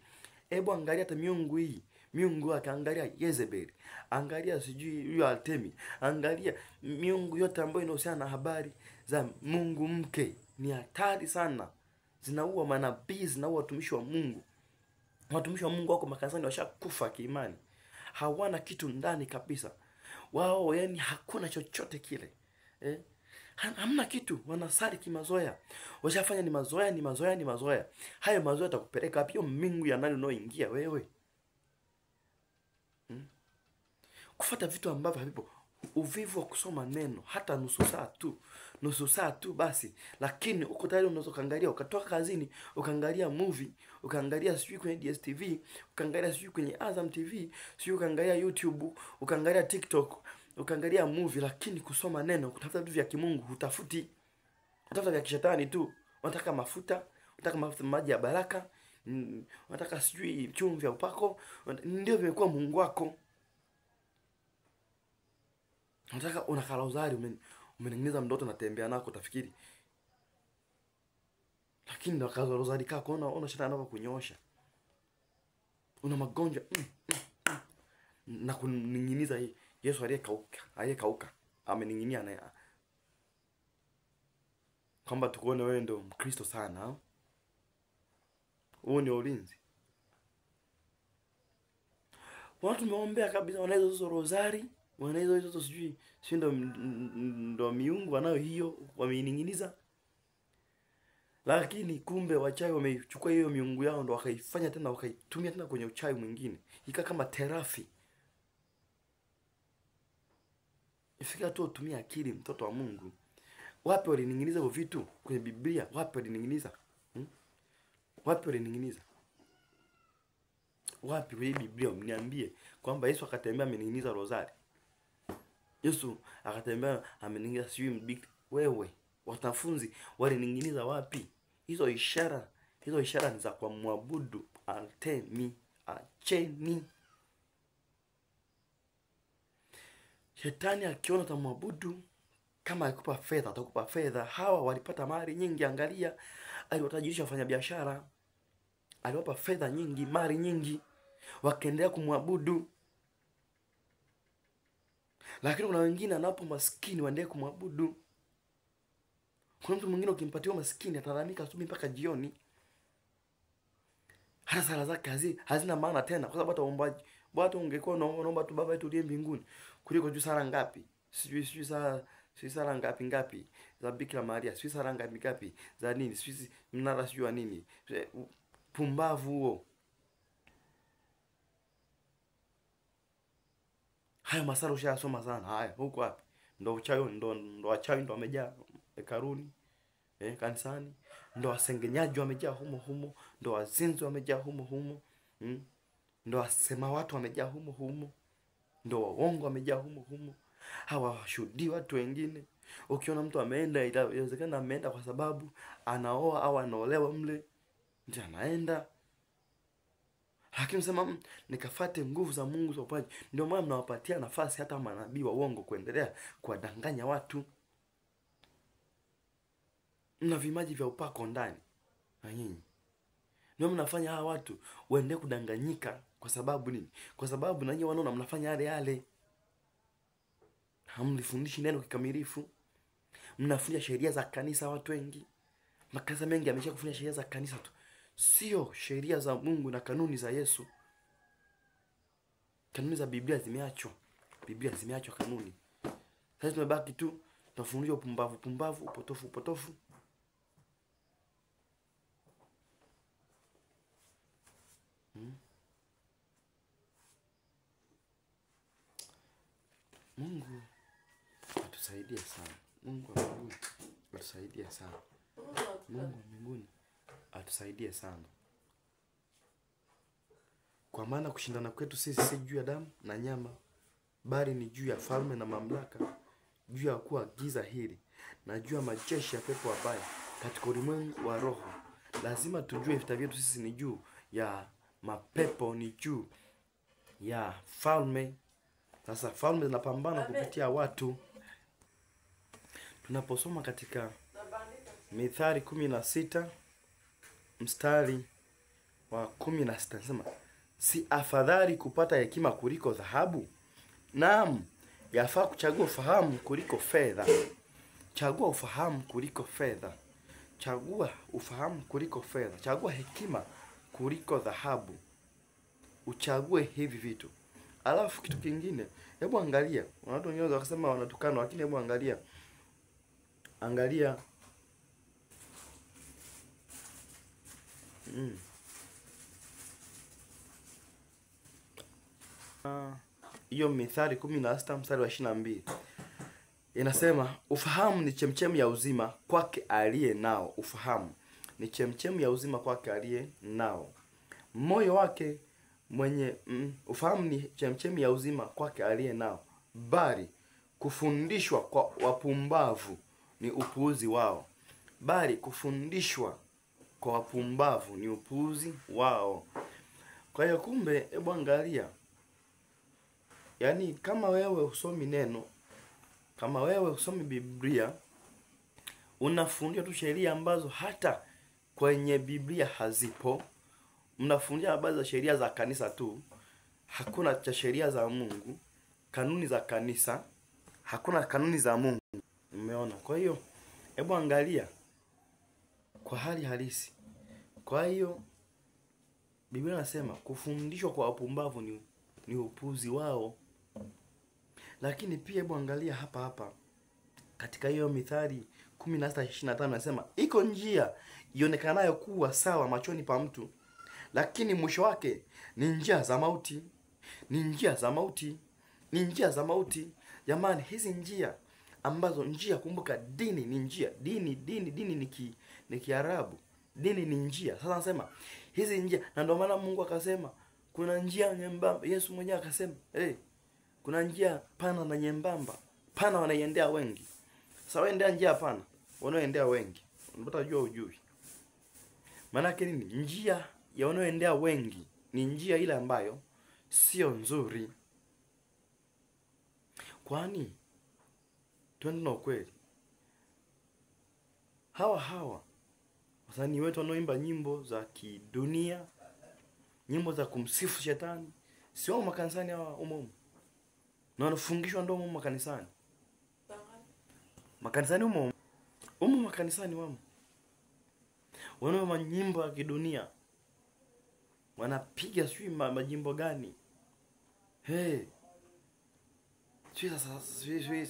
Hebu angalia hata miungu hii. Miungu wake, angalia Jezebeli, angalia sijui huyo Artemi, angalia miungu yote ambayo inahusiana na habari za Mungu mke. Ni hatari sana. Zinaua manabii, zinaua watumishi wa Mungu. Watumishi wa Mungu wako makanisani washakufa kiimani. Hawana kitu ndani kabisa. Wao yani hakuna chochote kile. Hamna kitu, wanasali kimazoea. Washafanya ni mazoea. Hayo mazoea yatakupeleka wapi? Hiyo mbingu ya nani unaoingia wewe? Kufuata vitu ambavyo havipo. Uvivu wa kusoma neno hata nusu saa tu basi, lakini uko tayari unaweza kaangalia, ukatoka kazini ukaangalia movie, ukaangalia sijui kwenye DSTV, ukaangalia sijui kwenye Azam TV, sijui ukaangalia YouTube, ukaangalia TikTok, ukaangalia movie, lakini kusoma neno, kutafuta vitu vya kimungu hutafuti. Unatafuta vya kishetani tu. Unataka mafuta, unataka maji ya baraka, unataka sijui chumvi ya upako, ndio vimekuwa Mungu wako. Unataka una rozari umeninginiza mdoto na tembea nako utafikiri. Lakini ndio rozari kako ona shetani anataka kunyoosha. Una magonjwa na kuninginiza Yesu aliyekauka ameninginia naye. Kwamba tukuone wewe ndio Mkristo sana. Huo ni ulinzi. Watu tumeombea kabisa, wanaweza hizo rozari, wanaweza hizo sijui ndo miungu wanayo hiyo wameininginiza. Lakini kumbe wachawi wamechukua hiyo miungu yao ndo wakaifanya tena, wakaitumia tena kwenye uchawi mwingine. Ika kama terapi. Ifika tu utumie akili, mtoto wa Mungu. Wapi walininginiza hivyo vitu kwenye Biblia? Wapi walininginiza? Wapi walininginiza? Wapi kwenye Biblia mniambie kwamba Yesu akatembea ameninginiza rozari? Yesu akatembea ameninginiza sijui mbiki. Wewe wanafunzi walininginiza wapi? Hizo ishara ni za kwa muabudu Artemi. Acheni. Shetani akiona utamwabudu, kama akikupa fedha atakupa fedha. Hawa walipata mali nyingi, angalia, aliwatajirisha wafanya biashara. Aliwapa fedha nyingi, mali nyingi, wakaendelea kumwabudu. Lakini kuna wengine anapo maskini waendelee kumwabudu. Kuna mtu mwingine ukimpatia maskini atalalamika asubuhi mpaka jioni. Hata sala zake hazina maana tena, kwa sababu hata uombaji, bwana ungekuwa unaomba tu Baba yetu uliye mbinguni, kuliko juu sala ngapi? Sijui sala ngapi za Bikira Maria, sijui sala ngapi za nini, sijui mnara sijui wa nini. Pumbavu huo. Haya masala ushayasoma sana. Haya, huko wapi? Ndo uchawi ndo wamejaa hekaluni, kanisani. Ndo wasengenyaji wamejaa humo, ndo wazinzi wamejaa humo, ndo wasema watu wamejaa humo, ndo waongo wamejaa humo. Hawashuhudii watu wengine. Ukiona mtu ameenda, inawezekana ameenda kwa sababu anaoa au anaolewa mle, ndio anaenda. Lakini sema nikafuate nguvu za Mungu za upaji. Ndio maana mnawapatia nafasi hata manabii wa uongo kuendelea kuwadanganya watu. Mna vimaji vya upako ndani na nyinyi. Ndio mnafanya hawa watu waendelee kudanganyika. Kwa sababu nini? Kwa sababu na nyinyi wanaona mnafanya yale. Hamlifundishi neno kikamilifu. Mnafundisha sheria za kanisa watu wengi. Makanisa mengi yamesha kufundisha sheria za kanisa tu, sio sheria za Mungu na kanuni za Yesu. Kanuni za Biblia zimeachwa. Biblia zimeachwa kanuni. Sasa tumebaki tu tunafundisha pumbavu, upotofu. Mungu atusaidie sana. Mungu wa mbinguni atusaidie sana. Mungu wa mbinguni atusaidie sana. Kwa maana kushindana kwetu sisi si juu ya damu na nyama, bali ni juu ya falme na mamlaka, juu ya kuwa giza hili, na juu ya majeshi ya pepo wabaya katika ulimwengu wa roho. Lazima tujue vita vyetu sisi ni juu ya mapepo, ni juu ya falme. Sasa falme zinapambana kupitia watu. Tunaposoma katika Mithali 16 mstari wa 16 nasema, si afadhali kupata hekima kuliko dhahabu? Naam, yafaa kuchagua ufahamu kuliko fedha. Chagua ufahamu kuliko fedha. Chagua ufahamu kuliko fedha. Chagua hekima kuliko dhahabu. Uchague hivi vitu. Alafu kitu kingine, hebu angalia. Watu wengine wakasema wanatukana, lakini hebu angalia. Angalia. Hiyo Mithali 16 mstari wa 22. Inasema ufahamu ni chemchemi ya uzima kwake aliye nao. Ufahamu ni chemchemi ya uzima kwake aliye nao. Moyo wake mwenye ufahamu ni chemchemi ya uzima kwake aliye nao, bali kufundishwa kwa wapumbavu ni upuuzi wao. Bali kufundishwa kwa wapumbavu ni upuuzi wao. Kwa hiyo kumbe, hebu angalia. Yaani kama wewe usomi neno, kama wewe usomi Biblia, unafundisha tu sheria ambazo hata kwenye Biblia hazipo. Mnafundisha habari za sheria za kanisa tu. Hakuna cha sheria za Mungu, kanuni za kanisa, hakuna kanuni za Mungu. Umeona? Kwa hiyo hebu angalia kwa hali halisi. Kwa hiyo Biblia inasema kufundishwa kwa wapumbavu ni upuzi wao. Lakini pia hebu angalia hapa katika hiyo Mithali 16:25 nasema, iko njia ionekanayo kuwa sawa machoni pa mtu, lakini mwisho wake ni njia za mauti. Ni njia za mauti. Ni njia za mauti. Jamani, hizi njia ambazo njia, kumbuka dini ni njia. Dini ni Kiarabu. Dini ni njia. Sasa nasema hizi njia, na ndio maana Mungu akasema kuna njia nyembamba. Yesu mwenyewe akasema, kuna njia pana na nyembamba. Pana wanaiendea wengi. Sasa waendea njia pana, wanaoendea wengi. Unapata jua ujui. Maana yake nini? Njia ya wanaoendea wengi ni njia ile ambayo sio nzuri. Kwani twende na ukweli, hawa wasanii wetu wanaoimba nyimbo za kidunia, nyimbo za kumsifu shetani, sio makanisani hawa umomo. Na wanafungishwa ndoa humo makanisani. Makanisani humo makanisani wamo. Wanao manyimbo ya kidunia. Wanapiga sijui majimbo gani. Hey. Sijui.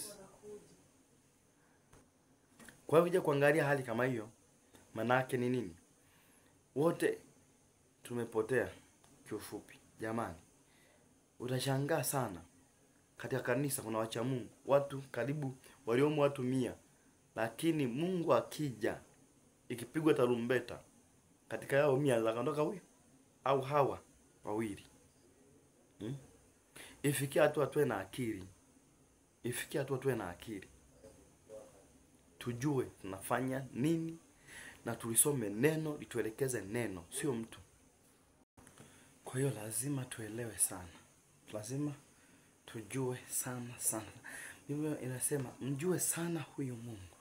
Kwa hivyo kuangalia hali kama hiyo, manake ni nini? Wote tumepotea kiufupi. Jamani, utashangaa sana. Katika kanisa kuna wacha Mungu, watu karibu waliomo watu 100. Lakini Mungu akija, ikipigwa tarumbeta, katika yao 100 zakaondoka huyu au hawa wawili. Ifikia hatua tuwe na akili. Ifikia hatua tuwe na akili. Tujue tunafanya nini na tulisome neno, lituelekeze neno, sio mtu. Kwa hiyo lazima tuelewe sana. Lazima tujue sana. Biblia inasema mjue sana huyo Mungu.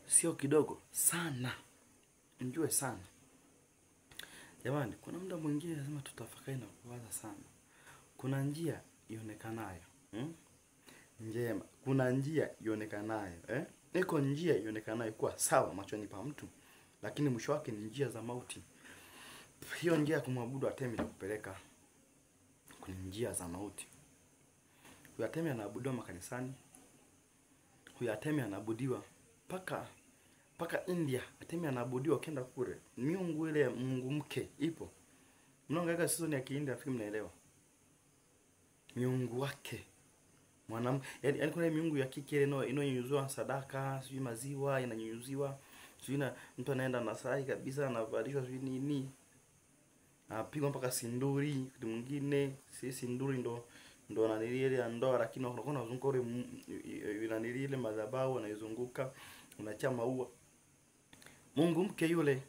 Sio kidogo, sana. Mjue sana. Jamani, kuna muda mwingine lazima tutafakari na kuwaza sana. Kuna njia ionekanayo, njema. Kuna njia ionekanayo, Iko njia ionekanayo kuwa sawa machoni pa mtu, lakini mwisho wake ni njia za mauti. Hiyo njia ya kumwabudu Artemi kupeleka kwenye njia za mauti. Huyo Artemi anaabudiwa makanisani. Huyo Artemi anaabudiwa paka India. Artemi anaabudiwa kenda kule. Miungu ile Mungu mke ipo. Mnaangalia season ya Kihindi afiki mnaelewa. Miungu wake mwanamke, yaani kuna miungu ya kike ile inonyunyuzwa sadaka, sijui maziwa inanyunyuziwa, sijui na mtu anaenda na sai kabisa anavalishwa sijui nini. Apigwa mpaka sinduri, kitu mwingine si sinduri ndo nanilile ya ndoa, lakini unakuwa unazunguka ule nanilile madhabahu unaizunguka, unacha maua. Mungu mke yule.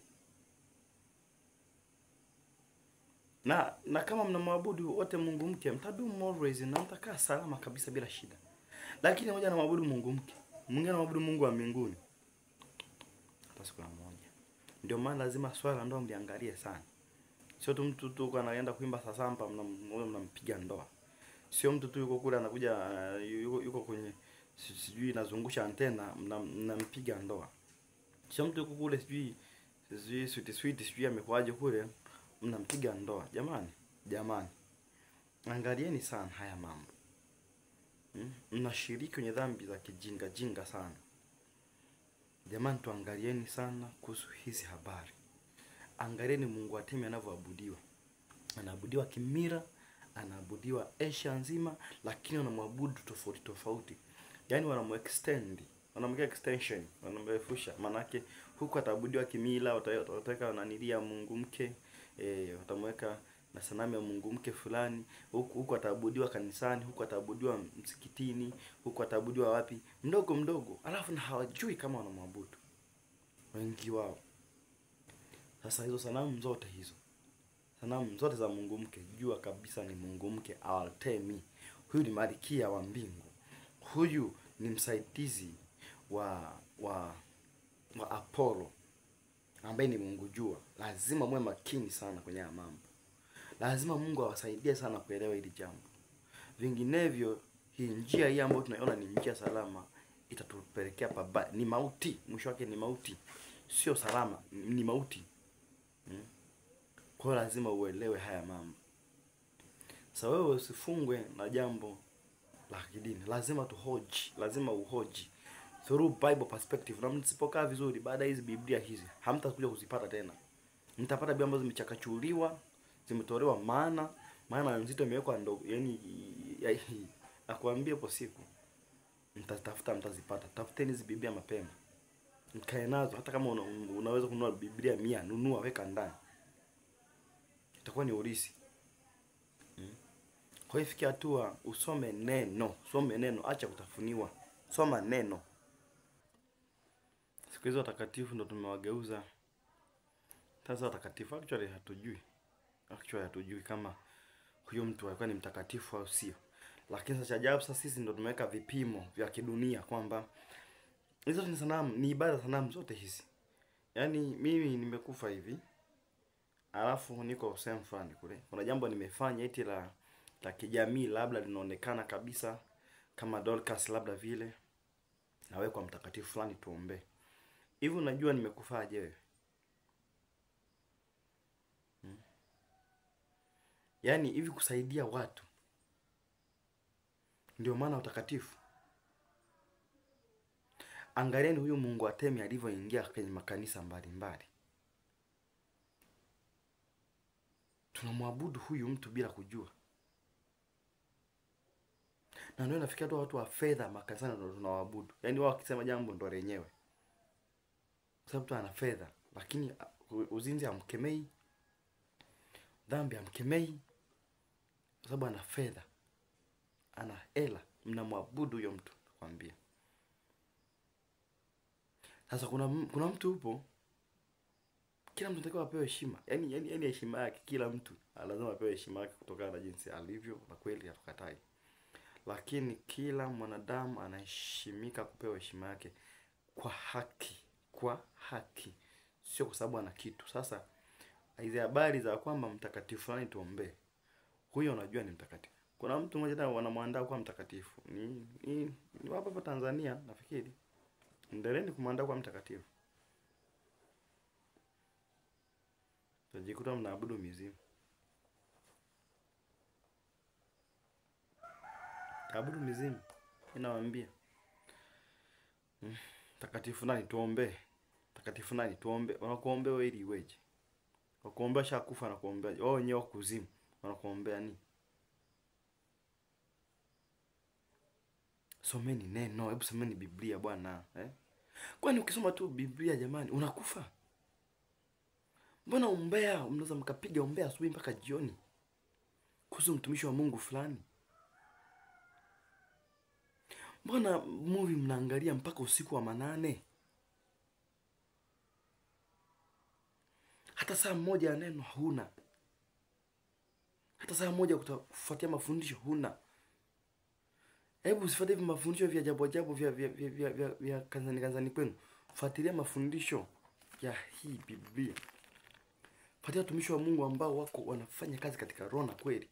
Na kama mnamwabudu wote Mungu mke, mtadumu always na mtakaa salama kabisa bila shida. Lakini mmoja anamwabudu Mungu mke, mwingine anamwabudu Mungu wa mbinguni, hata siku moja. Ndio maana lazima swala ndoa mliangalie sana. Sio tu mtu tu anaenda kuimba sasampa mnampiga ndoa. Sio mtu tu yuko kule anakuja yuko kwenye sijui nazungusha antena mnampiga ndoa. Sio mtu yuko kule sijui sweet sijui amekwaje kule mnampiga ndoa. Jamani. Angalieni sana haya mambo. Mnashiriki kwenye dhambi za kijinga sana. Jamani, tuangalieni sana kuhusu hizi habari. Angalieni Mungu Artemi anavyoabudiwa. Anaabudiwa kimira, anaabudiwa Asia nzima, lakini wanamwabudu tofauti. Yaani wanamuextend, wanamweka extension, wanamrefusha. Manake huku ataabudiwa kimila, wataweka wananilia Mungu mke, watamweka na sanamu ya Mungu mke fulani. Huku ataabudiwa kanisani, huku ataabudiwa msikitini, huku ataabudiwa wapi, mdogo. Alafu na hawajui kama wanamwabudu wengi wao. Sasa hizo sanamu zote za Mungu mke, jua kabisa ni Mungu mke Artemi. Huyu ni malkia wa mbingu. Huyu ni msaidizi wa Apollo, ambaye ni Mungu jua. Lazima muwe makini sana kwenye mambo. Lazima Mungu awasaidie sana kuelewa hili jambo. Vinginevyo hii njia hii ambayo tunaiona ni njia salama itatupelekea pabaya. Ni mauti, mwisho wake ni mauti. Sio salama, ni mauti. Kwa lazima uelewe haya mambo. Sasa wewe usifungwe na jambo la kidini. Lazima uhoji through Bible perspective. Na msipokaa vizuri baada hizi Biblia hizi, hamtakuja kuzipata tena. Mtapata Biblia ambazo zimechakachuliwa, zimetolewa maana nzito imewekwa ndogo. Yaani nakwambia hapo siku mtatafuta mtazipata. Tafuteni hizi Biblia mapema. Mkae nazo, hata kama unaweza kununua Biblia 100, nunua weka ndani. Itakuwa ni urisi. Kwa hiyo fikia hatua usome neno, acha kutafuniwa. Soma neno. Siku hizo watakatifu ndo tumewageuza. Sasa watakatifu actually hatujui kama huyo mtu alikuwa ni mtakatifu au sio. Lakini sasa ajabu, sasa sisi ndo tumeweka vipimo vya kidunia kwamba hizo ni sanamu, ni ibada sanamu zote hizi. Yaani mimi nimekufa hivi, alafu niko sehemu fulani kule, kuna jambo nimefanya eti la la kijamii labda linaonekana kabisa kama Dorcas labda vile, na wewe kwa mtakatifu fulani tuombe. Hivi unajua nimekufaje wewe? Yaani hivi kusaidia watu ndio maana utakatifu? Angalieni huyu Mungu wa Temi alivyoingia kwenye makanisa mbalimbali. Tunamwabudu huyu mtu bila kujua. Na ndio nafikia tu watu wa fedha makanisani ndio tunawaabudu. Yaani wao wakisema jambo ndio lenyewe. Sababu mtu ana fedha, lakini uzinzi hamkemei, dhambi hamkemei, sababu ana fedha, ana hela, mnamwabudu huyo mtu nakwambia. Sasa kuna mtu upo, kila mtu anatakiwa apewe heshima. Yaani heshima yake, kila mtu lazima apewe heshima yake kutokana na jinsi alivyo, na kweli hatukatai. Lakini kila mwanadamu anaheshimika kupewa heshima yake kwa haki, kwa haki. Sio kwa sababu ana kitu. Sasa hizo habari za kwamba mtakatifu fulani tuombe, huyo unajua ni mtakatifu. Kuna mtu mmoja tena wanamwandaa kwa mtakatifu. Ni hapa Tanzania nafikiri. Endeleeni kumwandaa kwa mtakatifu. Tajikuta mnaabudu mizimu. Abudu mizimu. Ninawaambia. Mtakatifu nani tuombe? Mtakatifu nani tuombe? Wanakuombea wewe ili iweje? Wakuombea shakufa na kuombea. Wao wenyewe kuzimu. Wanakuombea nini? Someni neno, hebu someni Biblia bwana, Kwani ukisoma tu Biblia jamani unakufa? Mbona umbea, mnaweza mkapiga umbea asubuhi mpaka jioni kuhusu mtumishi wa Mungu fulani? Mbona movie mnaangalia mpaka usiku wa manane? Hata saa moja ya neno huna. Hata saa moja kufuatia mafundisho huna. Hebu usifuate hivi mafundisho vya ajabu vya kanisani kwenu. Fuatilia mafundisho ya hii Biblia. Fuatilia watumishi wa Mungu ambao wako wanafanya kazi katika roho na kweli.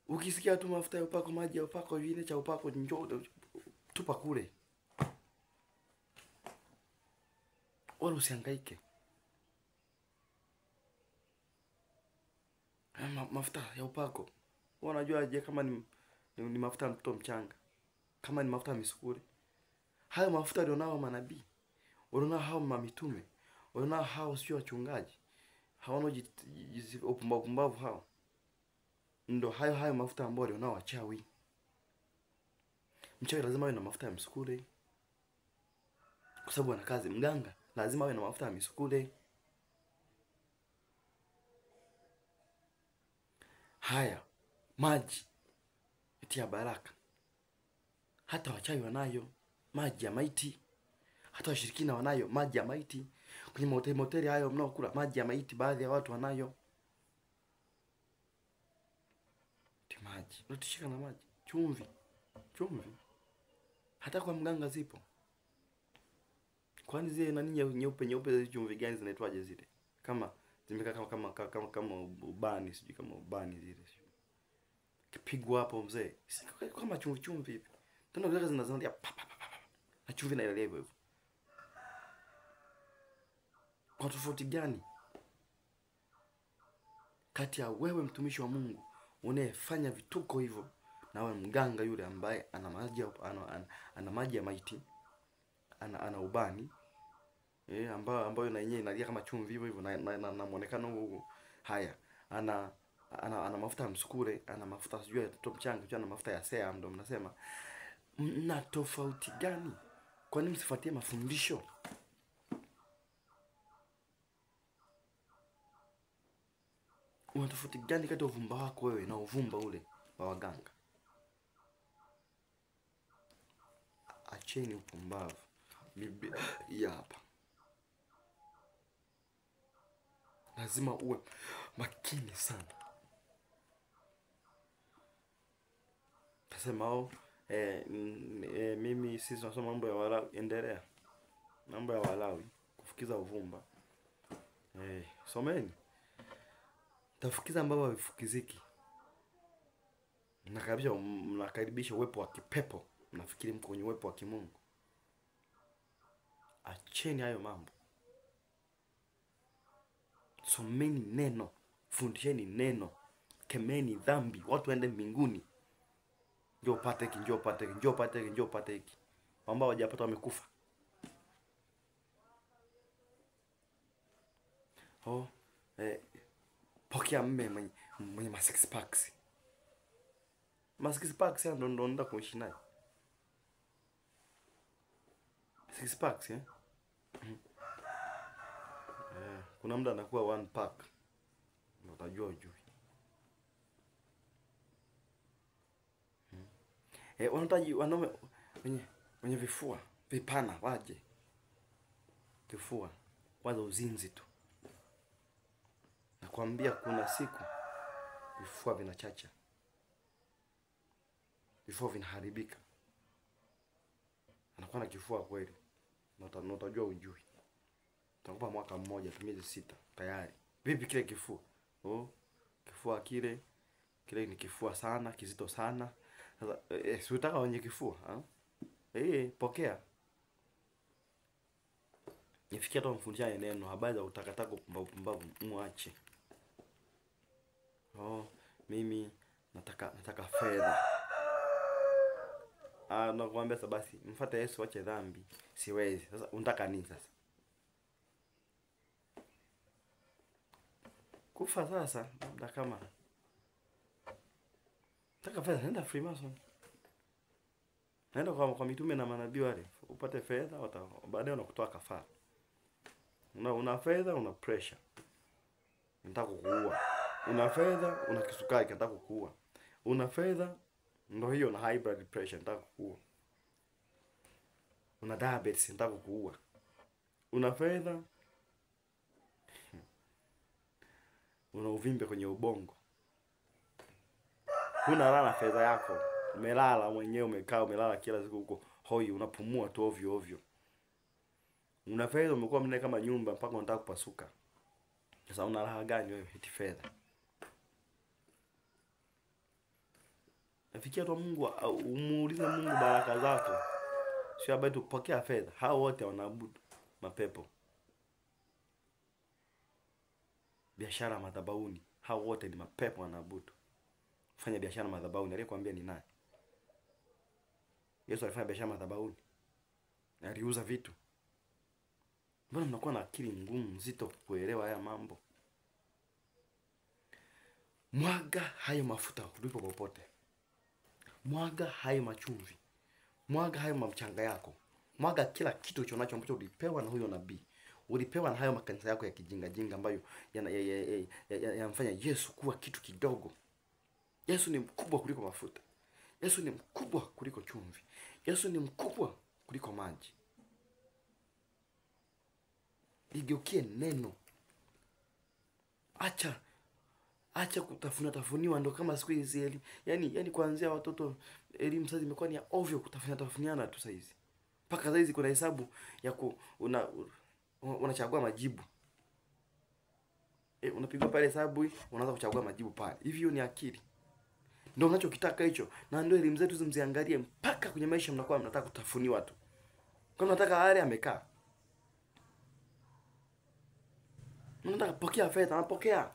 Ukisikia tu mafuta ya upako, maji ya upako, vile cha upako, njoo tupa kule. Wala usihangaike. Mafuta ya upako. Unajua aje kama ni mafuta ya mtoto mchanga? Kama ni mafuta ya misukuri? Hayo mafuta ndio nao manabii. Wanaona hao mamitume. Wanaona hao sio wachungaji. Hawana upumbavu hao. Ndio hayo mafuta ambayo ndio nao wachawi. Mchawi lazima awe na mafuta ya misukuri. Kwa sababu ana kazi. Mganga lazima awe na mafuta ya misukuri. Haya, maji ya baraka. Hata wachawi wanayo maji ya maiti. Hata washirikina wanayo maji ya maiti. Kwenye moteli hayo mnaokula maji ya maiti, baadhi ya watu wanayo. Maji. Unatishika na maji. Chumvi. Hata kwa mganga zipo. Kwani zile nani nyeupe zile chumvi gani zinaitwaje zile? Kama zimekaa kama ubani, sijui kama ubani zile. Kipigwa hapo mzee. Kama chumvi hivi. Tena zile zinazolia pa. Na chumvi na ile hivyo. Kwa tofauti gani kati ya wewe mtumishi wa Mungu unayefanya vituko hivyo na wewe mganga yule ambaye ana maji ya maiti, ana ubani ambayo na yenyewe inalia kama chumvi hivyo na muonekano huu? Haya, ana mafuta ya msukure, ana mafuta sijui ya mtoto mchanga, sijui ana mafuta ya sea, ndio mnasema. Mna tofauti gani? Kwa nini msifuatie mafundisho? Una tofauti gani kati ya uvumba wako wewe na uvumba ule wa waganga? Acheni upumbavu. Biblia hapa. Lazima uwe makini sana. Tasema mimi sisi tunasoma mambo ya Walawi, endelea. Mambo ya Walawi kufukiza uvumba. Someni. Tafukiza ambao havifukiziki. mnakaribisha uwepo wa kipepo, mnafikiri mko kwenye uwepo wa kimungu. Acheni hayo mambo. Someni neno, fundisheni neno, kemeni dhambi, watu waende mbinguni. Njoo upate hiki, njoo upate hiki, njoo upate hiki, njoo upate hiki. Ambao hawajapata wamekufa. Pokea mme mwenye ma six packs. Ma six packs ndo nenda kuishi naye. Six packs kuna muda anakuwa one pack. Ndio utajua ujui. Wanataji wanaume wenye vifua vipana waje. Kifua kwanza uzinzi tu. Nakwambia kuna siku vifua vinachacha. Vifua vinaharibika. Anakuwa na kifua kweli. Na utajua ujui. Utakupa mwaka mmoja tu, miezi 6 tayari. Vipi kile kifua? Kifua kile ni kifua sana, kizito sana. Sasa si utaka wenye kifua, pokea. Nifikia tu mfundisha neno, habari za utakataka upumbavu muache. Mimi nataka fedha. Nakwambia sasa basi, mfuate Yesu ache dhambi. Siwezi. Sasa unataka nini sasa? Kufa sasa, labda kama nataka fedha, nenda Freemason. Naenda kwa mitume na manabii wale, upate fedha, baadaye unakutoa kafara. Una fedha, una pressure. Nataka kukuua. Una fedha, una kisukari, nataka kukuua. Una fedha, ndio hiyo na high blood pressure, nataka kukuua. Una diabetes, nataka kukuua. Una fedha, una uvimbe kwenye ubongo. Unalala fedha yako. Umelala mwenyewe, umekaa umelala kila siku huko hoi, unapumua tu ovyo ovyo. Una fedha, umekuwa mnene kama nyumba mpaka unataka kupasuka. Sasa una raha gani wewe eti fedha? Nafikia tu Mungu, umuulize Mungu baraka zako. Sio habari tu kupokea fedha. Hao wote wanaabudu mapepo. Biashara madhabahuni, hao wote ni mapepo wanaabudu. Fanya biashara madhabahuni, aliyekwambia ni nani? Yesu alifanya biashara madhabahuni. Aliuza vitu. Mbona mnakuwa na akili ngumu nzito kuelewa haya mambo? Mwaga hayo mafuta ulipo popote. Mwaga hayo machumvi. Mwaga hayo mchanga yako. Mwaga kila kitu ulichonacho ambacho ulipewa na huyo nabii. Ulipewa na hayo makanisa yako ya kijinga jinga ambayo yanamfanya Yesu kuwa kitu kidogo. Yesu ni mkubwa kuliko mafuta. Yesu ni mkubwa kuliko chumvi. Yesu ni mkubwa kuliko maji. Ligeukie neno. Acha kutafuniwa ndo kama siku hizi yani kuanzia watoto elimu sasa imekuwa ni ovyo kutafuniana tu sasa hizi. Mpaka sasa hizi kuna hesabu ya unachagua majibu. Unapigwa pale hesabu unaanza kuchagua majibu pale. Hivi hiyo ni akili? Ndio unachokitaka hicho. Na ndio elimu zetu zimziangalie mpaka kwenye maisha mnakuwa mnataka kutafuniwa tu. Kama unataka ale amekaa. Unataka pokea fedha, unapokea.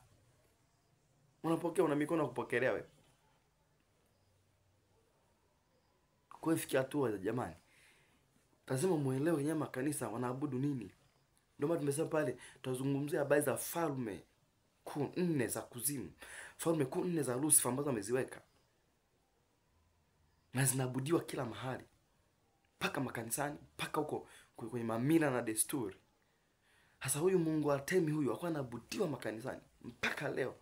Unapokea, una mikono ya kupokelea wewe. Kwa hiyo fikia hatua za jamani. Lazima muelewe nyama kanisa wanaabudu nini. Ndio maana tumesema pale tutazungumzia habari za falme kuu 4 za kuzimu. Falme kuu 4 za Lucifer ambazo ameziweka. Na zinaabudiwa kila mahali. Paka makanisani, paka huko kwenye mamila na desturi. Hasa huyu Mungu Artemi huyu alikuwa anaabudiwa makanisani mpaka leo.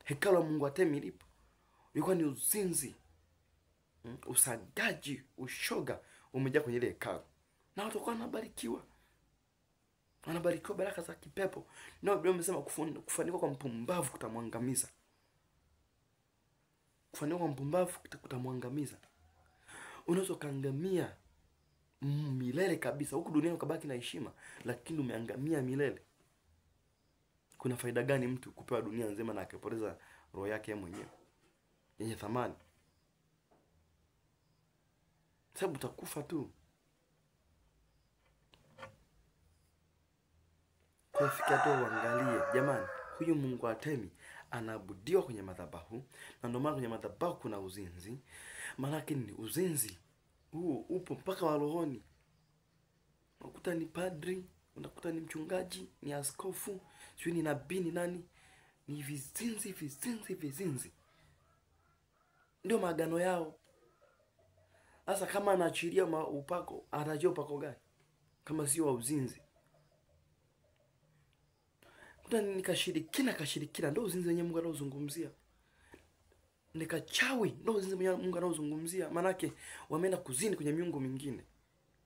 Hekalu la Mungu Artemi lipo. Ilikuwa ni uzinzi. Usagaji, ushoga umejaa kwenye ile hekalu. Na watu walikuwa wanabarikiwa. Wanabarikiwa baraka za kipepo. Na Biblia imesema kufanikiwa kwa mpumbavu kutamwangamiza. Kufanikiwa kwa mpumbavu kutamwangamiza. Unaweza kaangamia milele kabisa. Huku duniani ukabaki na heshima, lakini umeangamia milele. Kuna faida gani mtu kupewa dunia nzima na akapoteza roho yake mwenyewe yenye thamani? Sababu utakufa tu. Kufikia tu uangalie, jamani, huyu Mungu Atemi anaabudiwa kwenye madhabahu, na ndio maana kwenye madhabahu kuna uzinzi. Maana yake ni uzinzi huu upo mpaka wa rohoni. Unakuta ni padri, unakuta ni mchungaji, ni askofu, sio ni nabii, ni nani, ni vizinzi. Ndio maagano yao. Sasa kama anaachilia upako, atajua upako gani kama sio wa uzinzi? Kuta nikashirikina ndio uzinzi wenyewe Mungu anaozungumzia. Nikachawi ndio uzinzi wenyewe Mungu anaozungumzia. Maana yake wameenda kuzini kwenye miungu mingine.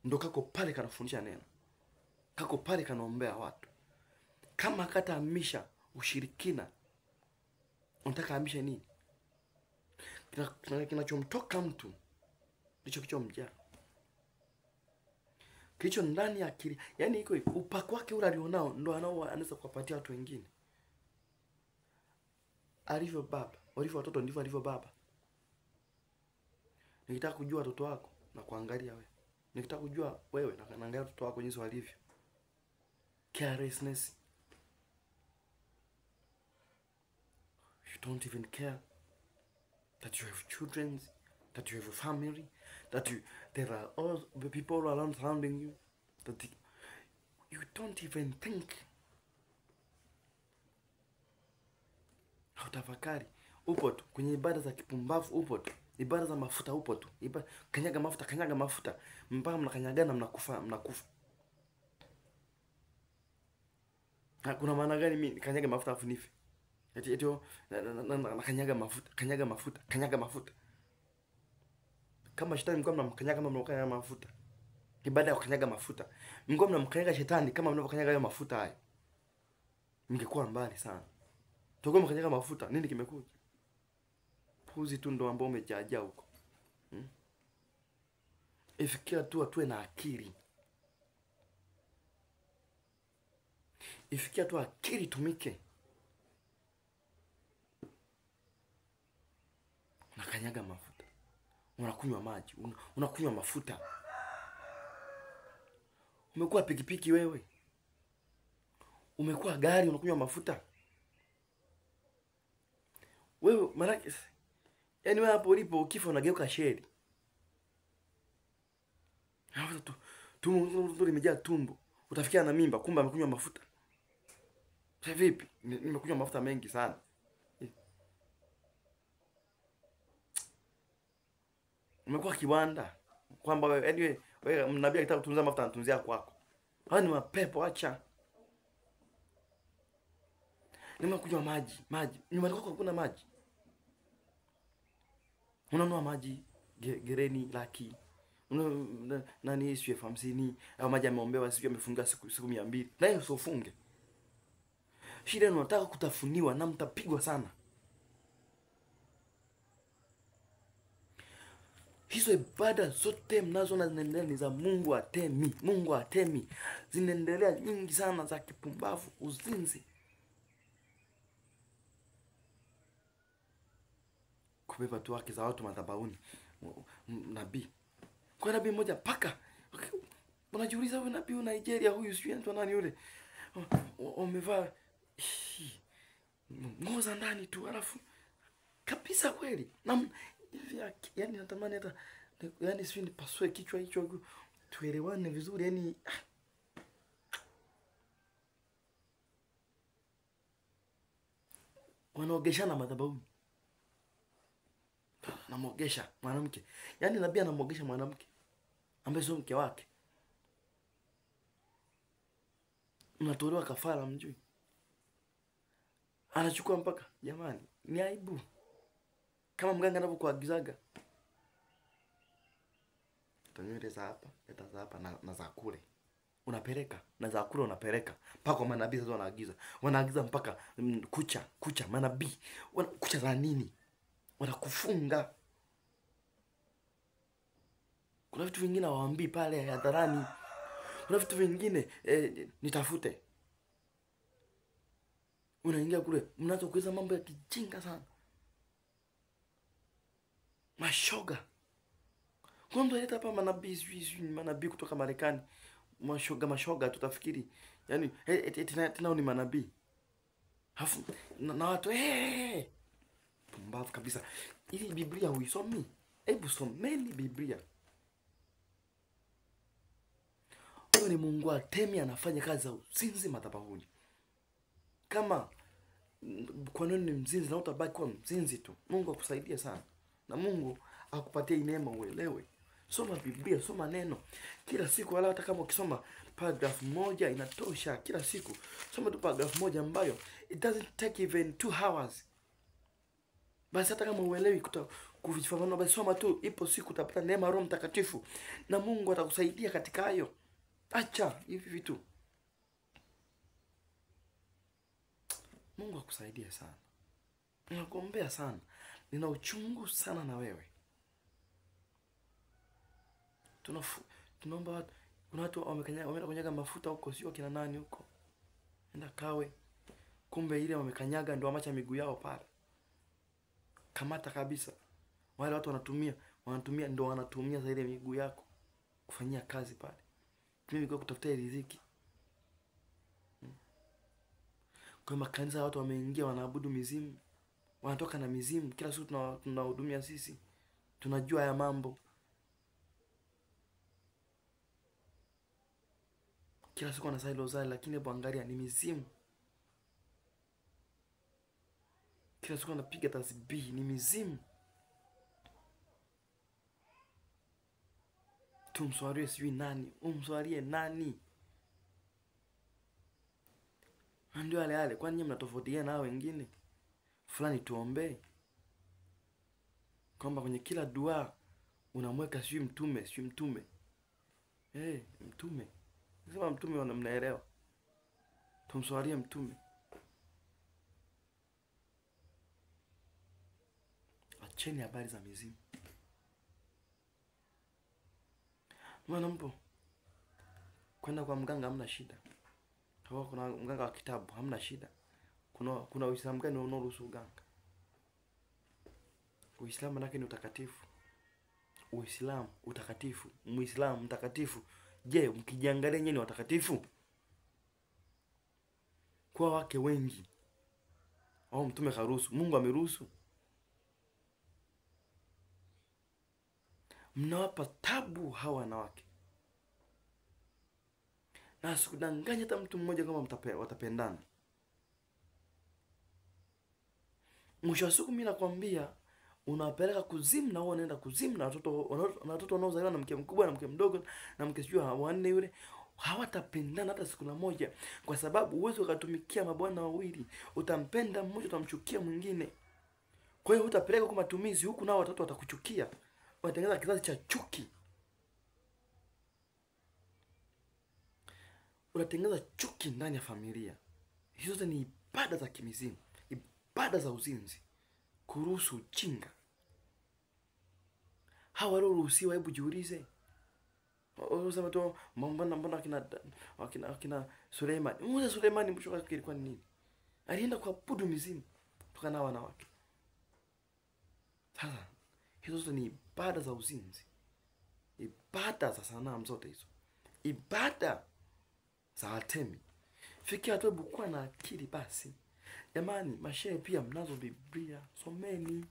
Ndio kako pale kanafundisha neno. Kako pale kanaombea watu. Kama akatahamisha ushirikina, unataka ahamishe nini? Kinachomtoka mtu ndicho kichomjaa. Kilicho ndani ya akili, yani iko upako wake ule alionao ndio anaweza kuwapatia watu wengine. Alivyo baba, walivyo watoto ndivyo alivyo baba. Nikitaka kujua watoto wako na kuangalia wewe. Nikitaka kujua wewe na kuangalia watoto wako jinsi walivyo. Carelessness. You don't even care that you have children, that you have a family, that there are all the people around surrounding you, that you don't even think. Hautafakari. Upo tu kwenye ibada za kipumbavu, upo tu ibada za mafuta, upo tu kanyaga mafuta mpaka mnakanyagana, mnakufa. Kuna maana gani mimi kanyaga mafuta afu nife? Eti na kanyaga mafuta. Kama shetani mko mnamkanyaga kama mnakanyaga mafuta. Ibada ya kukanyaga mafuta. Mko mnamkanyaga shetani kama mnavyokanyaga hayo mafuta hayo. Mngekuwa mbali sana. Toko mkanyaga mafuta, nini kimekuja? Puzi tu ndo ambao umejaa huko. Ifikia tu atue na akili. Ifikia tu akili tumike. Unakanyaga mafuta. Unakunywa maji, unakunywa mafuta. Umekuwa pikipiki wewe. Umekuwa gari unakunywa mafuta. Wewe maraki, yani wewe hapo ulipo ukifa unageuka sheri. Hapo tumbo limejaa tumbo. Utafikia na mimba kumbe amekunywa mafuta. Sasa vipi? Nimekunywa mafuta mengi sana. Umekuwa kiwanda kwamba wewe mnabii akitaka kutunza mafuta anatunzia kwako. Hao ni mapepo, acha. Nimekunywa maji. Nyumbani kwako hakuna maji. Unanunua maji gereni laki. Nani sio 50 au maji ameombewa sio amefunga siku 200. Na hiyo usifunge. Shida ni unataka kutafuniwa na mtapigwa sana. Hizo ibada zote mnazoona zinaendelea ni za Mungu Atemi. Zinaendelea nyingi sana za kipumbavu, uzinzi. Kubeba tu haki za watu madhabahuni. Nabii. Kwa nabii mmoja paka. Unajiuliza huyu nabii wa Nigeria huyu sio mtu nani yule? Wamevaa nguo za ndani tu alafu kabisa kweli. Yani natamani hata yani sio nipasue kichwa hicho tuelewane vizuri yani. Wanaogeshana madhabahuni. Namuogesha mwanamke. Yani nabii anamuogesha mwanamke ambaye sio mke wake. Mnatolewa kafara mjui. Anachukua mpaka jamani, ni aibu. Kama mganga anavyokuagizaga. Tanywele za hapa, leta za hapa na za kule. Unapeleka na za kule unapeleka. Mpaka manabii sasa wanaagiza. Wanaagiza mpaka kucha manabii. Kucha za nini? Wanakufunga. Kuna vitu vingine hawaambii pale hadharani. Kuna vitu vingine nitafute. Unaingia kule, mnaanza kuuliza mambo ya kijinga sana. Mashoga. Kwa mtu aleta hapa manabii kutoka Marekani, mashoga tutafikiri. Yaani tena ni manabii. Hafu na watu pumbavu kabisa. Ili Biblia huisomi? Hebu someni Biblia. Huyo ni Mungu Artemi anafanya kazi za uzinzi madhabahuni. Kama kwa nini ni mzinzi na utabaki kuwa mzinzi tu? Mungu akusaidie sana. Na Mungu akupatie neema uelewe. Soma Biblia, soma neno. Kila siku wala hata kama ukisoma paragraph moja inatosha kila siku. Soma tu paragraph moja ambayo it doesn't take even 2 hours. Basi hata kama uelewi kuvifafanua, basi soma tu, ipo siku utapata neema Roho Mtakatifu na Mungu atakusaidia katika hayo. Acha hivi vitu. Mungu akusaidie sana. Ninakuombea sana. Nina uchungu sana na wewe. Tunaomba watu, kuna watu wameenda kunyaga mafuta huko, sio kina nani huko. Enda Kawe. Kumbe ile wamekanyaga ndio amacha miguu yao pale. Kamata kabisa. Wale watu wanatumia za ile miguu yako kufanyia kazi pale. Mimi niko kutafuta riziki. Kwa makanisa watu wameingia wanaabudu mizimu. Wanatoka na mizimu. Kila siku tunahudumia sisi. Tunajua haya mambo. Kila siku wanasali rozari lakini hebu angalia ni mizimu. Kila siku wanapiga tasbihi ni mizimu. Tumswalie sijui nani, umswalie nani? Ndio yale kwani nyinyi mnatofautiana na wengine? Fulani tuombe. Kwamba kwenye kila dua unamweka sijui mtume. Mtume. Sema mtume mnaelewa. Tumswalie mtume. Acheni habari za mizimu. Mwana mpo. Kwenda kwa mganga hamna shida. Kwa kuna mganga wa kitabu hamna shida. Kuna Uislamu gani unaoruhusu uganga? Uislamu nake ni utakatifu. Uislamu utakatifu, Muislamu mtakatifu. Je, mkijiangalia nyinyi ni watakatifu? Kwa wake wengi. Au mtume karuhusu, Mungu ameruhusu. Mnawapa tabu hawa wanawake. Na sikudanganya hata mtu mmoja kama watapendana. Mwisho wa siku mimi nakwambia unawapeleka kuzimu na wao wanaenda kuzimu na watoto wanaozaliwa na mke mkubwa na mke mdogo na mke sijui wanne yule hawatapendana hata siku moja, kwa sababu uwezo ukatumikia mabwana wawili. Utampenda mmoja utamchukia mwingine. Kwa hiyo utapeleka kwa matumizi huku nao watoto watakuchukia. Wanatengeneza kizazi cha chuki. Unatengeneza chuki ndani ya familia. Hizo zote ni ibada za kimizimu, ibada za uzinzi, kuruhusu ujinga. Hawa walioruhusiwa, hebu jiulize. Unasema tu mbona akina Suleiman. Mmoja Suleiman mwisho wake ilikuwa ni nini? Alienda kuabudu mizimu kutokana na wanawake. Sasa hizo zote ni ibada za uzinzi. Ibada za sanamu zote hizo. Ibada za Artemi. Fikia tu bukua na akili basi. Jamani, mashehe pia mnazo Biblia, someni.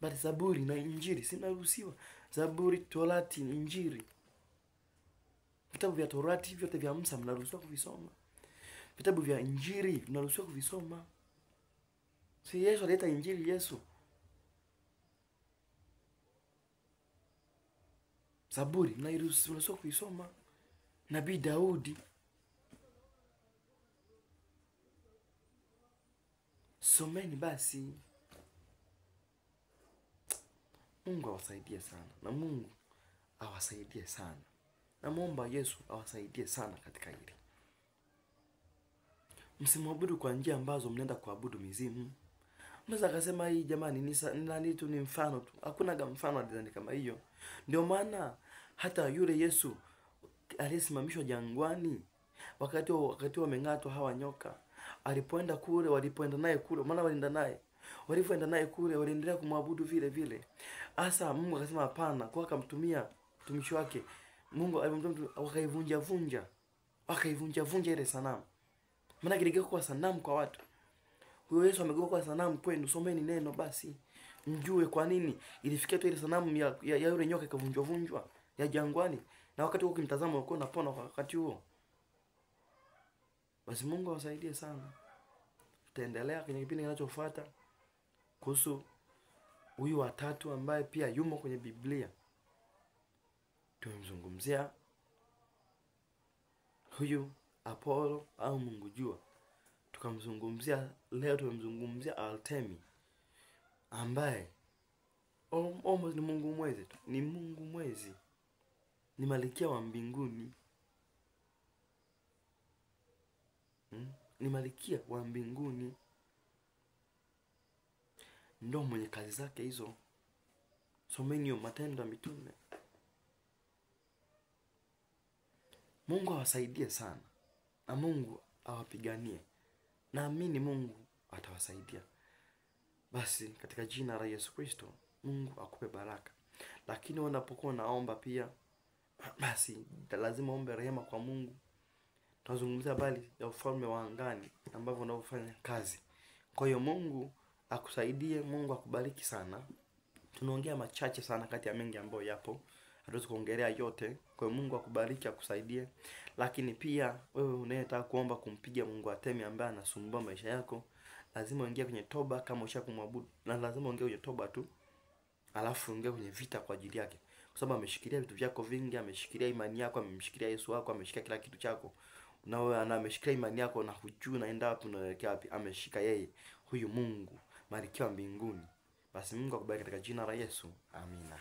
Bali Zaburi na Injili sinaruhusiwa. Zaburi, Torati, Injili. Vitabu vya Torati vyote vya Musa mnaruhusiwa kuvisoma. Vitabu vya Injili mnaruhusiwa kuvisoma. Si Yesu alileta Injili Yesu. Zaburi mnaruhusiwa kuisoma. Nabii Daudi. Someni basi. Mungu awasaidie sana. Na Mungu awasaidie sana. Na muomba Yesu awasaidie sana katika hili. Msimwabudu kwa njia ambazo mnaenda kuabudu mizimu. Mnaweza kusema hii jamani nani tu ni mfano tu. Hakuna mfano adizani kama hiyo. Ndio maana hata yule Yesu aliyesimamishwa jangwani wakati wameng'atwa hawa nyoka, alipoenda kule, walipoenda naye kule, maana walienda naye, Walivyoenda naye kule waliendelea kumwabudu vile vile. Asa Mungu akasema hapana, kwa akamtumia mtumishi wake. Mungu alimtumia wakaivunja ile sanamu. Maana kiligeuka kwa sanamu kwa watu. Huyo Yesu amegeuka kwa sanamu kwenu. Someni neno basi. Mjue kwa nini ilifikia tu ile sanamu ya yule nyoka ikavunjwa ya jangwani, na wakati huo ukimtazama uko unapona kwa wakati huo. Basi Mungu awasaidie sana. Tutaendelea kwenye kipindi kinachofuata kuhusu huyu wa tatu ambaye pia yumo kwenye Biblia. Tumemzungumzia huyu Apollo au Mungu jua. Tukamzungumzia leo, tumemzungumzia Artemi ambaye almost ni Mungu mwezi tu. Ni Mungu mwezi. Ni malkia wa mbinguni. Ni malkia wa mbinguni. Ndio mwenye kazi zake hizo. Someni Matendo ya Mitume. Mungu awasaidie sana. Na Mungu awapiganie. Naamini Mungu atawasaidia. Basi katika jina la Yesu Kristo, Mungu akupe baraka. Lakini unapokuwa naomba pia, basi lazima ombe rehema kwa Mungu. Tunazungumzia habari ya ufalme wa angani ambavyo unaofanya kazi. Kwa hiyo Mungu akusaidie, Mungu akubariki sana. Tunaongea machache sana kati ya mengi ambayo yapo. Hatuwezi kuongelea yote. Kwa hiyo Mungu akubariki, akusaidie. Lakini pia wewe unayetaka kuomba kumpiga Mungu Artemi ambaye anasumbua maisha yako, lazima uingie kwenye toba kama ushakumwabudu. Na lazima uingie kwenye toba tu. Alafu uingie kwenye vita kwa ajili yake. Kwa sababu ameshikilia vitu vyako vingi, ameshikilia imani yako, amemshikilia Yesu wako, ameshikilia kila kitu chako. Na wewe ameshikilia imani yako na hujui unaenda wapi unaelekea wapi. Ameshika yeye, huyu Mungu, malkia wa mbinguni. Basi Mungu akubariki katika jina la Yesu. Amina.